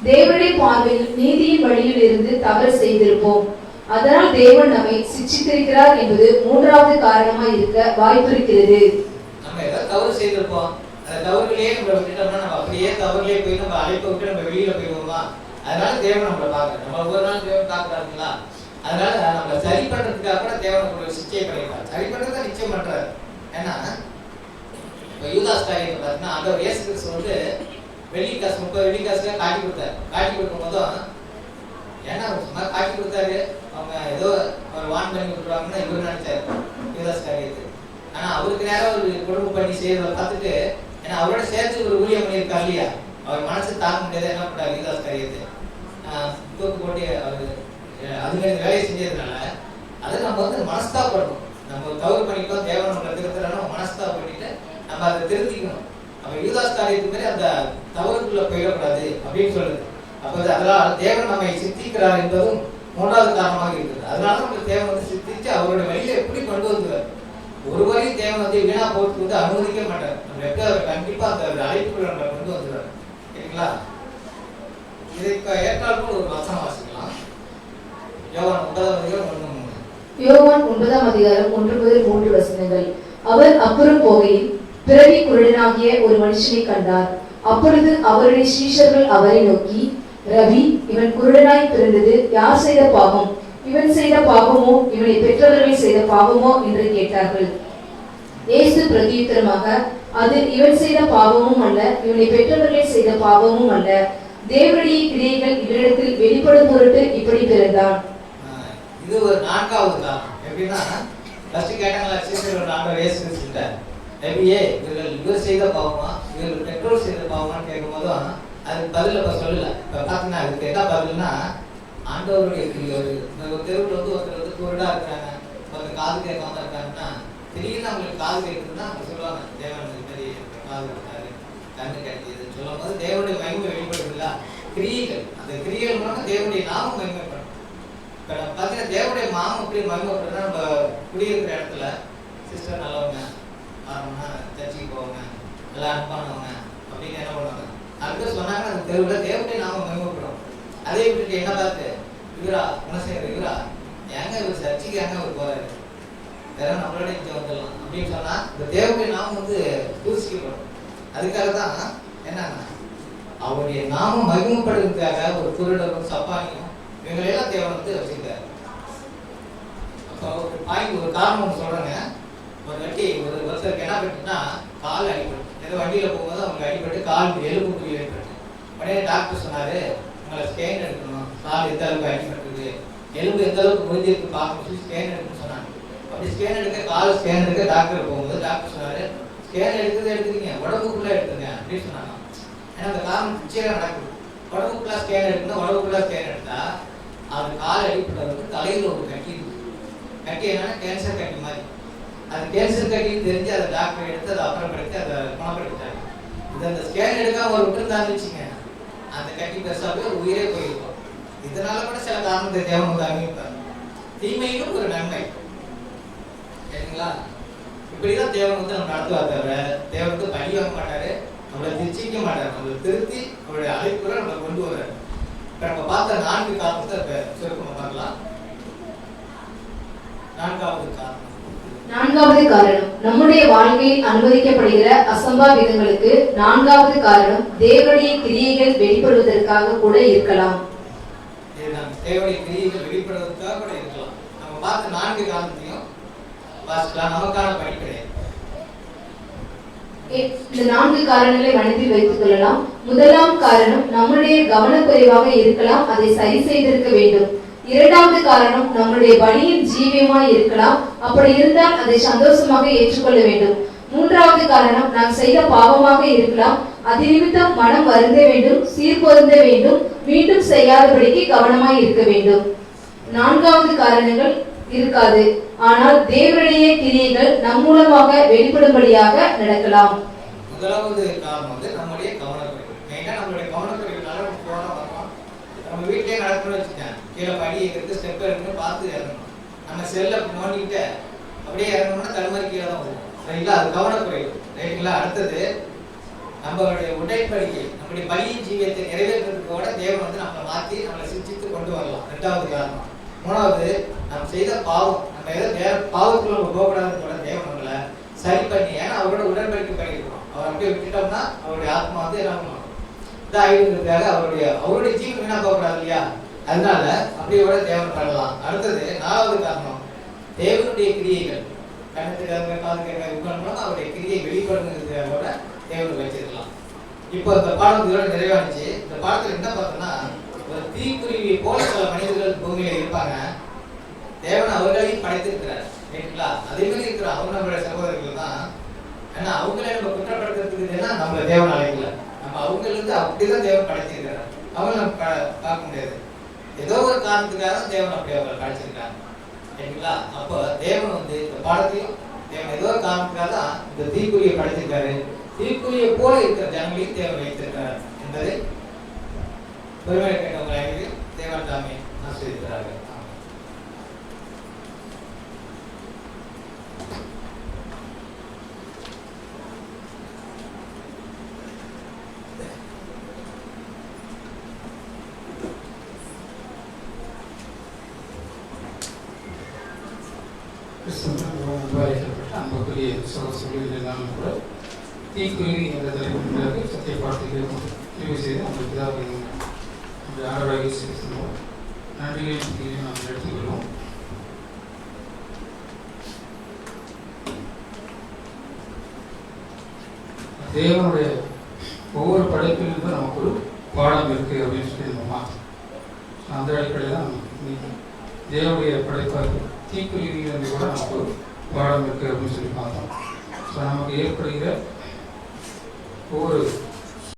தேவனுடைய பார்வையில் நீதியின் வழியில் இருந்து தவறு செய்திருப்போம். அதனால் தேவன் நம்மை சிட்சித்திருக்கிறார் என்பது மூன்றாவது காரணமாக இருக்க வாய்ப்பு இருக்கிறது. நம்ம ஏதாவது தவறு செய்திருப்போம், அந்த தவறுகளே நம்ம விட்டுட்டோம்னா நம்ம அப்படியே தவறுலேயே போய் நம்ம அழைப்பை விட்டு நம்ம வெளியில போயிடுவோமா? அதனால தேவன் நம்மளை பார்க்க நம்ம ஒவ்வொரு நாள் தேவன் பார்க்கறாருங்களா? அதனால நம்மளை சரி பண்றதுக்காக கூட தேவன் ஒரு சிச்சையை பண்ணிருக்காரு. சரி பண்றதை நிச்சயம் பண்றாரு. ஏன்னா இப்போ யூதாஸ் காரியத்தை பார்த்தீங்கன்னா ஆண்டவர் இயேசு கிறிஸ்து வெள்ளி காசு 30 வெள்ளி காசுல காட்டி கொடுத்தாரு. காட்டி கொடுக்கும் போதும் ஏன்னா சும்மா காட்டி கொடுத்தாரு, அவங்க ஏதோ ஒரு வான் பண்ணி கொடுக்குறாங்கன்னா இவர் நினைச்சாரு யூதாஸ் காரியத்தை. ஆனா அவருக்கு நேரம் ஒரு குடும்பம் பண்ணி செய்யறத பார்த்துட்டு ஏன்னா அவரோட சேர்த்து ஒரு ஊழியம் பண்ணியிருக்காரு இல்லையா, அவர் மனசு தாங்க முடியாத என்ன பண்ணாரு யூதாஸ் காரியத்தை தூக்கு போட்டு அவர் அதுக்கு வேலையை செஞ்சதுனால அதை நம்ம மனஸ்தாப்படணும். நம்ம தவறு பண்ணிட்டோம், தேவன் நம்மளை திருத்துறாலும் மனஸ்தாப்பட்டு நம்ம அதை திருத்திக்கணும். அப்ப யூதாஸ் காரியத்துக்கு மாதிரி அந்த தவறுக்குள்ள போயிடக்கூடாது அப்படின்னு சொல்லுது. அப்ப அதனால் தேவன் நம்மை சித்திக்கிறார் என்பதும் மூன்றாவது காரணமாக இருக்குது. அதனால நம்ம தேவன் சித்திச்சு அவருடைய வழியில எப்படி கொண்டு வந்துவார். ஒருவரையும் தேவன் வீணா போட்டு அனுமதிக்க மாட்டார். நம்ம எப்படி அவர் கண்டிப்பா அந்த அழைப்புகளை நம்ம கொண்டு வந்துடுவார். சரிங்களா? இதை ஏற்றால் போல் ஒரு வசனம் வாசிக்கலாம். யோவான் 9ஆம் அதிகாரம் 1 முதல் 3 வசனங்கள். அவர் அப்புறம் போகையில் பிறவி குருடனாகிய ஒரு மனுஷனை கண்டார். அப்பொழுது அவருடைய சீஷர்கள் அவரை நோக்கி, ரவி, இவன் குருடனாய் பிறந்தது யார் செய்த பாவம்? இவன் செய்த பாவமோ இவனை பெற்றவர்கள் செய்த பாவமோ என்று கேட்டார்கள். இயேசு பிரதியுத்தரமாக, அது இவன் செய்த பாவமும் அல்ல, இவனை பெற்றவர்கள் செய்த பாவமும் அல்ல, தேவனுடைய கிரியைகள் இவரிடத்தில் வெளிப்படும் பொருட்டு இப்படி பிறந்தான். இது ஒரு நான்காவது காரணம். எப்படின்னா ஃபர்ஸ்ட் கேட்டாங்களா சீசர்கள் ஆண்டவர் இயேசு கிறிஸ்துட்ட எப்படியே இவர் செய்த பாவமா இவர் பெற்றோர் செய்த பாவமான்னு கேட்கும்போது அதுக்கு பதில் இப்ப சொல்லல. இப்ப பாத்தீங்கன்னா அதுக்கு என்ன பதில்னா ஆண்டவருடைய ஒரு தெருவில் ஒருத்தர் குருடா இருக்கிறாங்க, ஒருத்தர் காது கேட்காம இருக்காங்கன்னா திடீர்னு அவங்களுக்கு காது கேட்குதுன்னா அவங்க சொல்லுவாங்க தேவன் மாதிரி காது இருக்காரு கண்ணு கிடைக்கிதுன்னு சொல்லும் போது தேவனுடைய மகிமை வெளிப்படுதுல்ல. கிரியைகள், அந்த கிரியைகள் மூலமா தேவனுடைய நாமம் மகிமைப்படும். இப்போ நம்ம பார்த்தீங்கன்னா தேவனுடைய மாமம் எப்படி மகிமைப்படுறதுனா நம்ம குடியிருக்கிற இடத்துல சிஸ்டர் நல்லவங்க, ஆரம்பம்னா சர்ச்சைக்கு போவாங்க, நல்லா அன்பானவங்க அப்படின்னு என்ன பண்ணுவாங்க, அதுக்கு சொன்னாங்க அந்த தெருவில் தேவனுடைய நாமம் மகிமைப்படும். அதே விட்டுட்டு என்ன பார்த்து இவரா குணசேகர் இவரா ஏங்க இவர் சர்ச்சைக்கு ஏங்க அவர் போறாரு, வேற நம்மளோட இங்கே வந்துடலாம் அப்படின்னு சொன்னா இந்த தேவனுடைய நாமம் தூசிக்கப்படும். அதுக்காக தான் என்னன்னா அவருடைய நாமம் மகிமைப்படுறதுக்காக ஒரு குருடரும் சப்பானியும் இவங்களெல்லாம் தேவன் வச்சிருக்காரு. அப்போ ஒரு காரணம் சொல்றேங்க. ஒரு வாட்டி ஒருத்தருக்கு என்ன பண்ணுன்னா கால் அடிபட்டு, ஏதோ வண்டியில் போகும்போது அவங்களுக்கு அடிபட்டு கால் எலும்பு முறிவு ஏற்பட்டு. உடனே டாக்டர் சொன்னார், உங்களை ஸ்கேன் எடுக்கணும், கால் எந்த அளவுக்கு அடிபட்டுருக்கு, எலும்பு எந்த அளவுக்கு முறிஞ்சிருக்கு பார்க்கணும் சொல்லி ஸ்கேன் எடுக்கணும்னு சொன்னாங்க. அப்படி ஸ்கேன் எடுக்க கால் ஸ்கேன் எடுக்க டாக்டர் போகும்போது டாக்டர் சொன்னார், ஸ்கேன் எடுக்கிறீங்க உடம்புக்குள்ளே எடுத்துங்க அப்படின்னு சொன்னாங்க. ஏன்னா அந்த காரணம் நிச்சயம் நடக்குது. உடம்புக்குள்ளே ஸ்கேன் எடுக்கணும், உடம்புக்குள்ளே ஸ்கேன் எடுத்தால் அது கால் அடிப்பட்டவருக்கு தலையில் ஒரு கட்டி இருக்கு. கட்டி என்னன்னா கேன்சர் கட்டி மாதிரி. அது கேன்சர் கட்டின்னு தெரிஞ்சு அதை டாக்டர் எடுத்து அதை அப்புறப்படுத்தி அதை குணப்படுத்திட்டாங்க. இது அந்த ஸ்கேன் எடுக்காம ஒரு விட்டுருந்தான்னு வச்சுங்க, அந்த கட்டி பெருசாகவே உயிரே போயிருக்கும். இதனால கூட சில காரணத்தை தேவன் வந்து அறிவிப்பார். தீமையிலும் ஒரு நன்மை, சரிங்களா? இப்படிதான் தேவன் வந்து நம்ம நடத்துவார். தவிர தேவன் வந்து பழி வாங்க மாட்டாரு, நம்மளை திருச்சிக்க மாட்டார், நம்மளை திருத்தி அவருடைய அழைப்புல நம்மளை கொண்டு வர்றாரு. இப்ப நம்ம பார்த்த 4 காரணத்தை இப்ப சுருக்கமா பார்க்கலாம். 4வது காரணம், 4வது காரணம் நம்முடைய வாழ்க்கையில் அனுமதிக்கப்படுகிற அசம்பாவிதங்களுக்கு 4வது காரணம் தேவனுடைய கிரியைகள் வெளிப்படுவதற்காக கூட இருக்கலாம். தேவனுடைய கிரியைகள் வெளிப்படுவதற்காக கூட இருக்கலாம். நம்ம பார்த்த 4 காரணத்தையும் வாசிக்கலாம், நமக்கான பணி கிடையாது. இந்த 4 காரணங்களை மனதில் வைத்துக் கொள்ளலாம். முதலாம் காரணம் நம்முடைய கவனக்குறைவாக இருக்கலாம், அதை சரி செய்திருக்க வேண்டும். 2வது காரணம் நம்முடைய பலியின் ஜீவியமாய் இருக்கலாம், அப்படி இருந்தால் அதை சந்தோஷமாக ஏற்றுக்கொள்ள வேண்டும். 3வது காரணம் நாம் செய்த பாவமாக இருக்கலாம், அது நிமித்தம் மனம் வருந்த வேண்டும், சீர்பொருந்த வேண்டும், மீண்டும் செய்யாதபடிக்கு கவனமாய் இருக்க வேண்டும். 4வது காரணங்கள் இருக்காது, ஆனால் தேவனுடைய கிரியைகள் நம் மூலமாக வெளிப்படும்படியாக நடக்கலாம். முதலாவது காரணம் வந்து நம்முடைய கவனக்குறைவு. மெயினா நம்மளுடைய கவனக்குறைவுனால நம்ம வீட்டிலேயே நடக்கணும்னு வச்சுக்கேன், கீழே படி ஏற்கிறது ஸ்டெப் எடுக்கணும் பார்த்து இறங்கணும். நம்ம செல்ல நோண்டிக்கிட்ட அப்படியே இறங்கணும்னா தடுமாறி கீழே தான் போகும், சரிங்களா? அது கவனக்குறைவு, ரைட்டுங்களா? அடுத்தது நம்மளுடைய உடன்படிக்கை, நம்முடைய பலியின் ஜீவியத்தை நிறைவேற்றுறதுக்கு கூட தேவன் வந்து நம்மளை மாற்றி நம்மளை சிந்தித்து கொண்டு வரலாம். 2வது காரணம். 3வது நம்ம செய்த பாவம், நம்ம ஏதோ வேற பாவத்துக்குள்ள நம்ம போகக்கூடாதுன்னு கூட தேவன் நம்மளை சரி பண்ணி, ஏன்னா அவரோட உடன்படிக்கை பண்ணியிருக்கோம். அவர் அப்படியே விட்டுட்டோம்னா அவருடைய ஆத்மா வந்து என்ன பண்ணுவோம் இதாகிடுங்கிறதுக்காக அவருடைய ஜீவன் வீணா போகக்கூடாது இல்லையா? அதனால அப்படியோட தேவன் பண்ணலாம். அடுத்தது 4வது காரணம், தேவனுடைய கிரியைகள், கண்ணத்துக்கு காது கேட்க உட்கார்ந்தோம் அவருடைய கிரியை வெளிப்படுங்கிறதுக்காக கூட தேவன் வச்சிருக்கலாம். இப்போ இந்த பாடம் இதோட நிறைவானுச்சு. இந்த பாடத்துல என்ன பார்த்தோம்னா, ஒரு தீக்குருவியை போல சில மனிதர்கள் பூமியில இருப்பாங்க. தேவன் அவர்களையும் படைத்திருக்கிறார், ரைட்டுங்களா? அதே மாதிரி இருக்கிற அவங்க நம்மளுடைய சகோதரர்கள் தான். ஏன்னா அவங்களே நம்ம குற்றப்படுத்துறதுக்கு நம்மள தேவன் அழைக்கல, நம்ம அவங்களுக்கு அப்படிதான் தேவன் படைச்சிருக்கிறார். அவங்கள நம்ம பார்க்க முடியாது, ஏதோ ஒரு காரணத்துக்காக தேவன் அப்படி அவங்களை படைச்சிருக்காங்க, ரைட்டுங்களா? அப்போ தேவன் வந்து இந்த பாடத்தையும் தேவன் ஏதோ ஒரு காரணத்துக்காக தான் இந்த தீக்குருவியை படைச்சிருக்காரு. தீக்குருவியை போல இருக்கிற ஜனங்களையும் தேவன் வைத்திருக்கிறார் என்பதை பெருமை கேட்டவங்களை தேவன் தாமே ஆசீர்வதிக்கிறார்கள். அன்புக்குரிய சகோதரர்கள் கூட தீக்குருவி என்ற தலைப்பிற்கு சத்திய பாடத்தை நிறைவு செய்து அந்த பிதாவின் ஆராய்ச்சி செய்வோம். நன்றிகளை நாம் எடுத்துக்கொள்வோம். தேவனுடைய ஒவ்வொரு படைப்பிலிருந்து நமக்கு ஒரு பாடம் இருக்கு அப்படின்னு சொல்லி நம்ம மாற்றோம். அந்த அடிப்படையில் தான் தேவனுடைய படைப்பாக தீக்குருவிலிருந்து கூட நமக்கு ஒரு பாடம் இருக்கு அப்படின்னு சொல்லி பார்த்தோம். ஸோ நமக்கு ஏற்படுகிற ஒவ்வொரு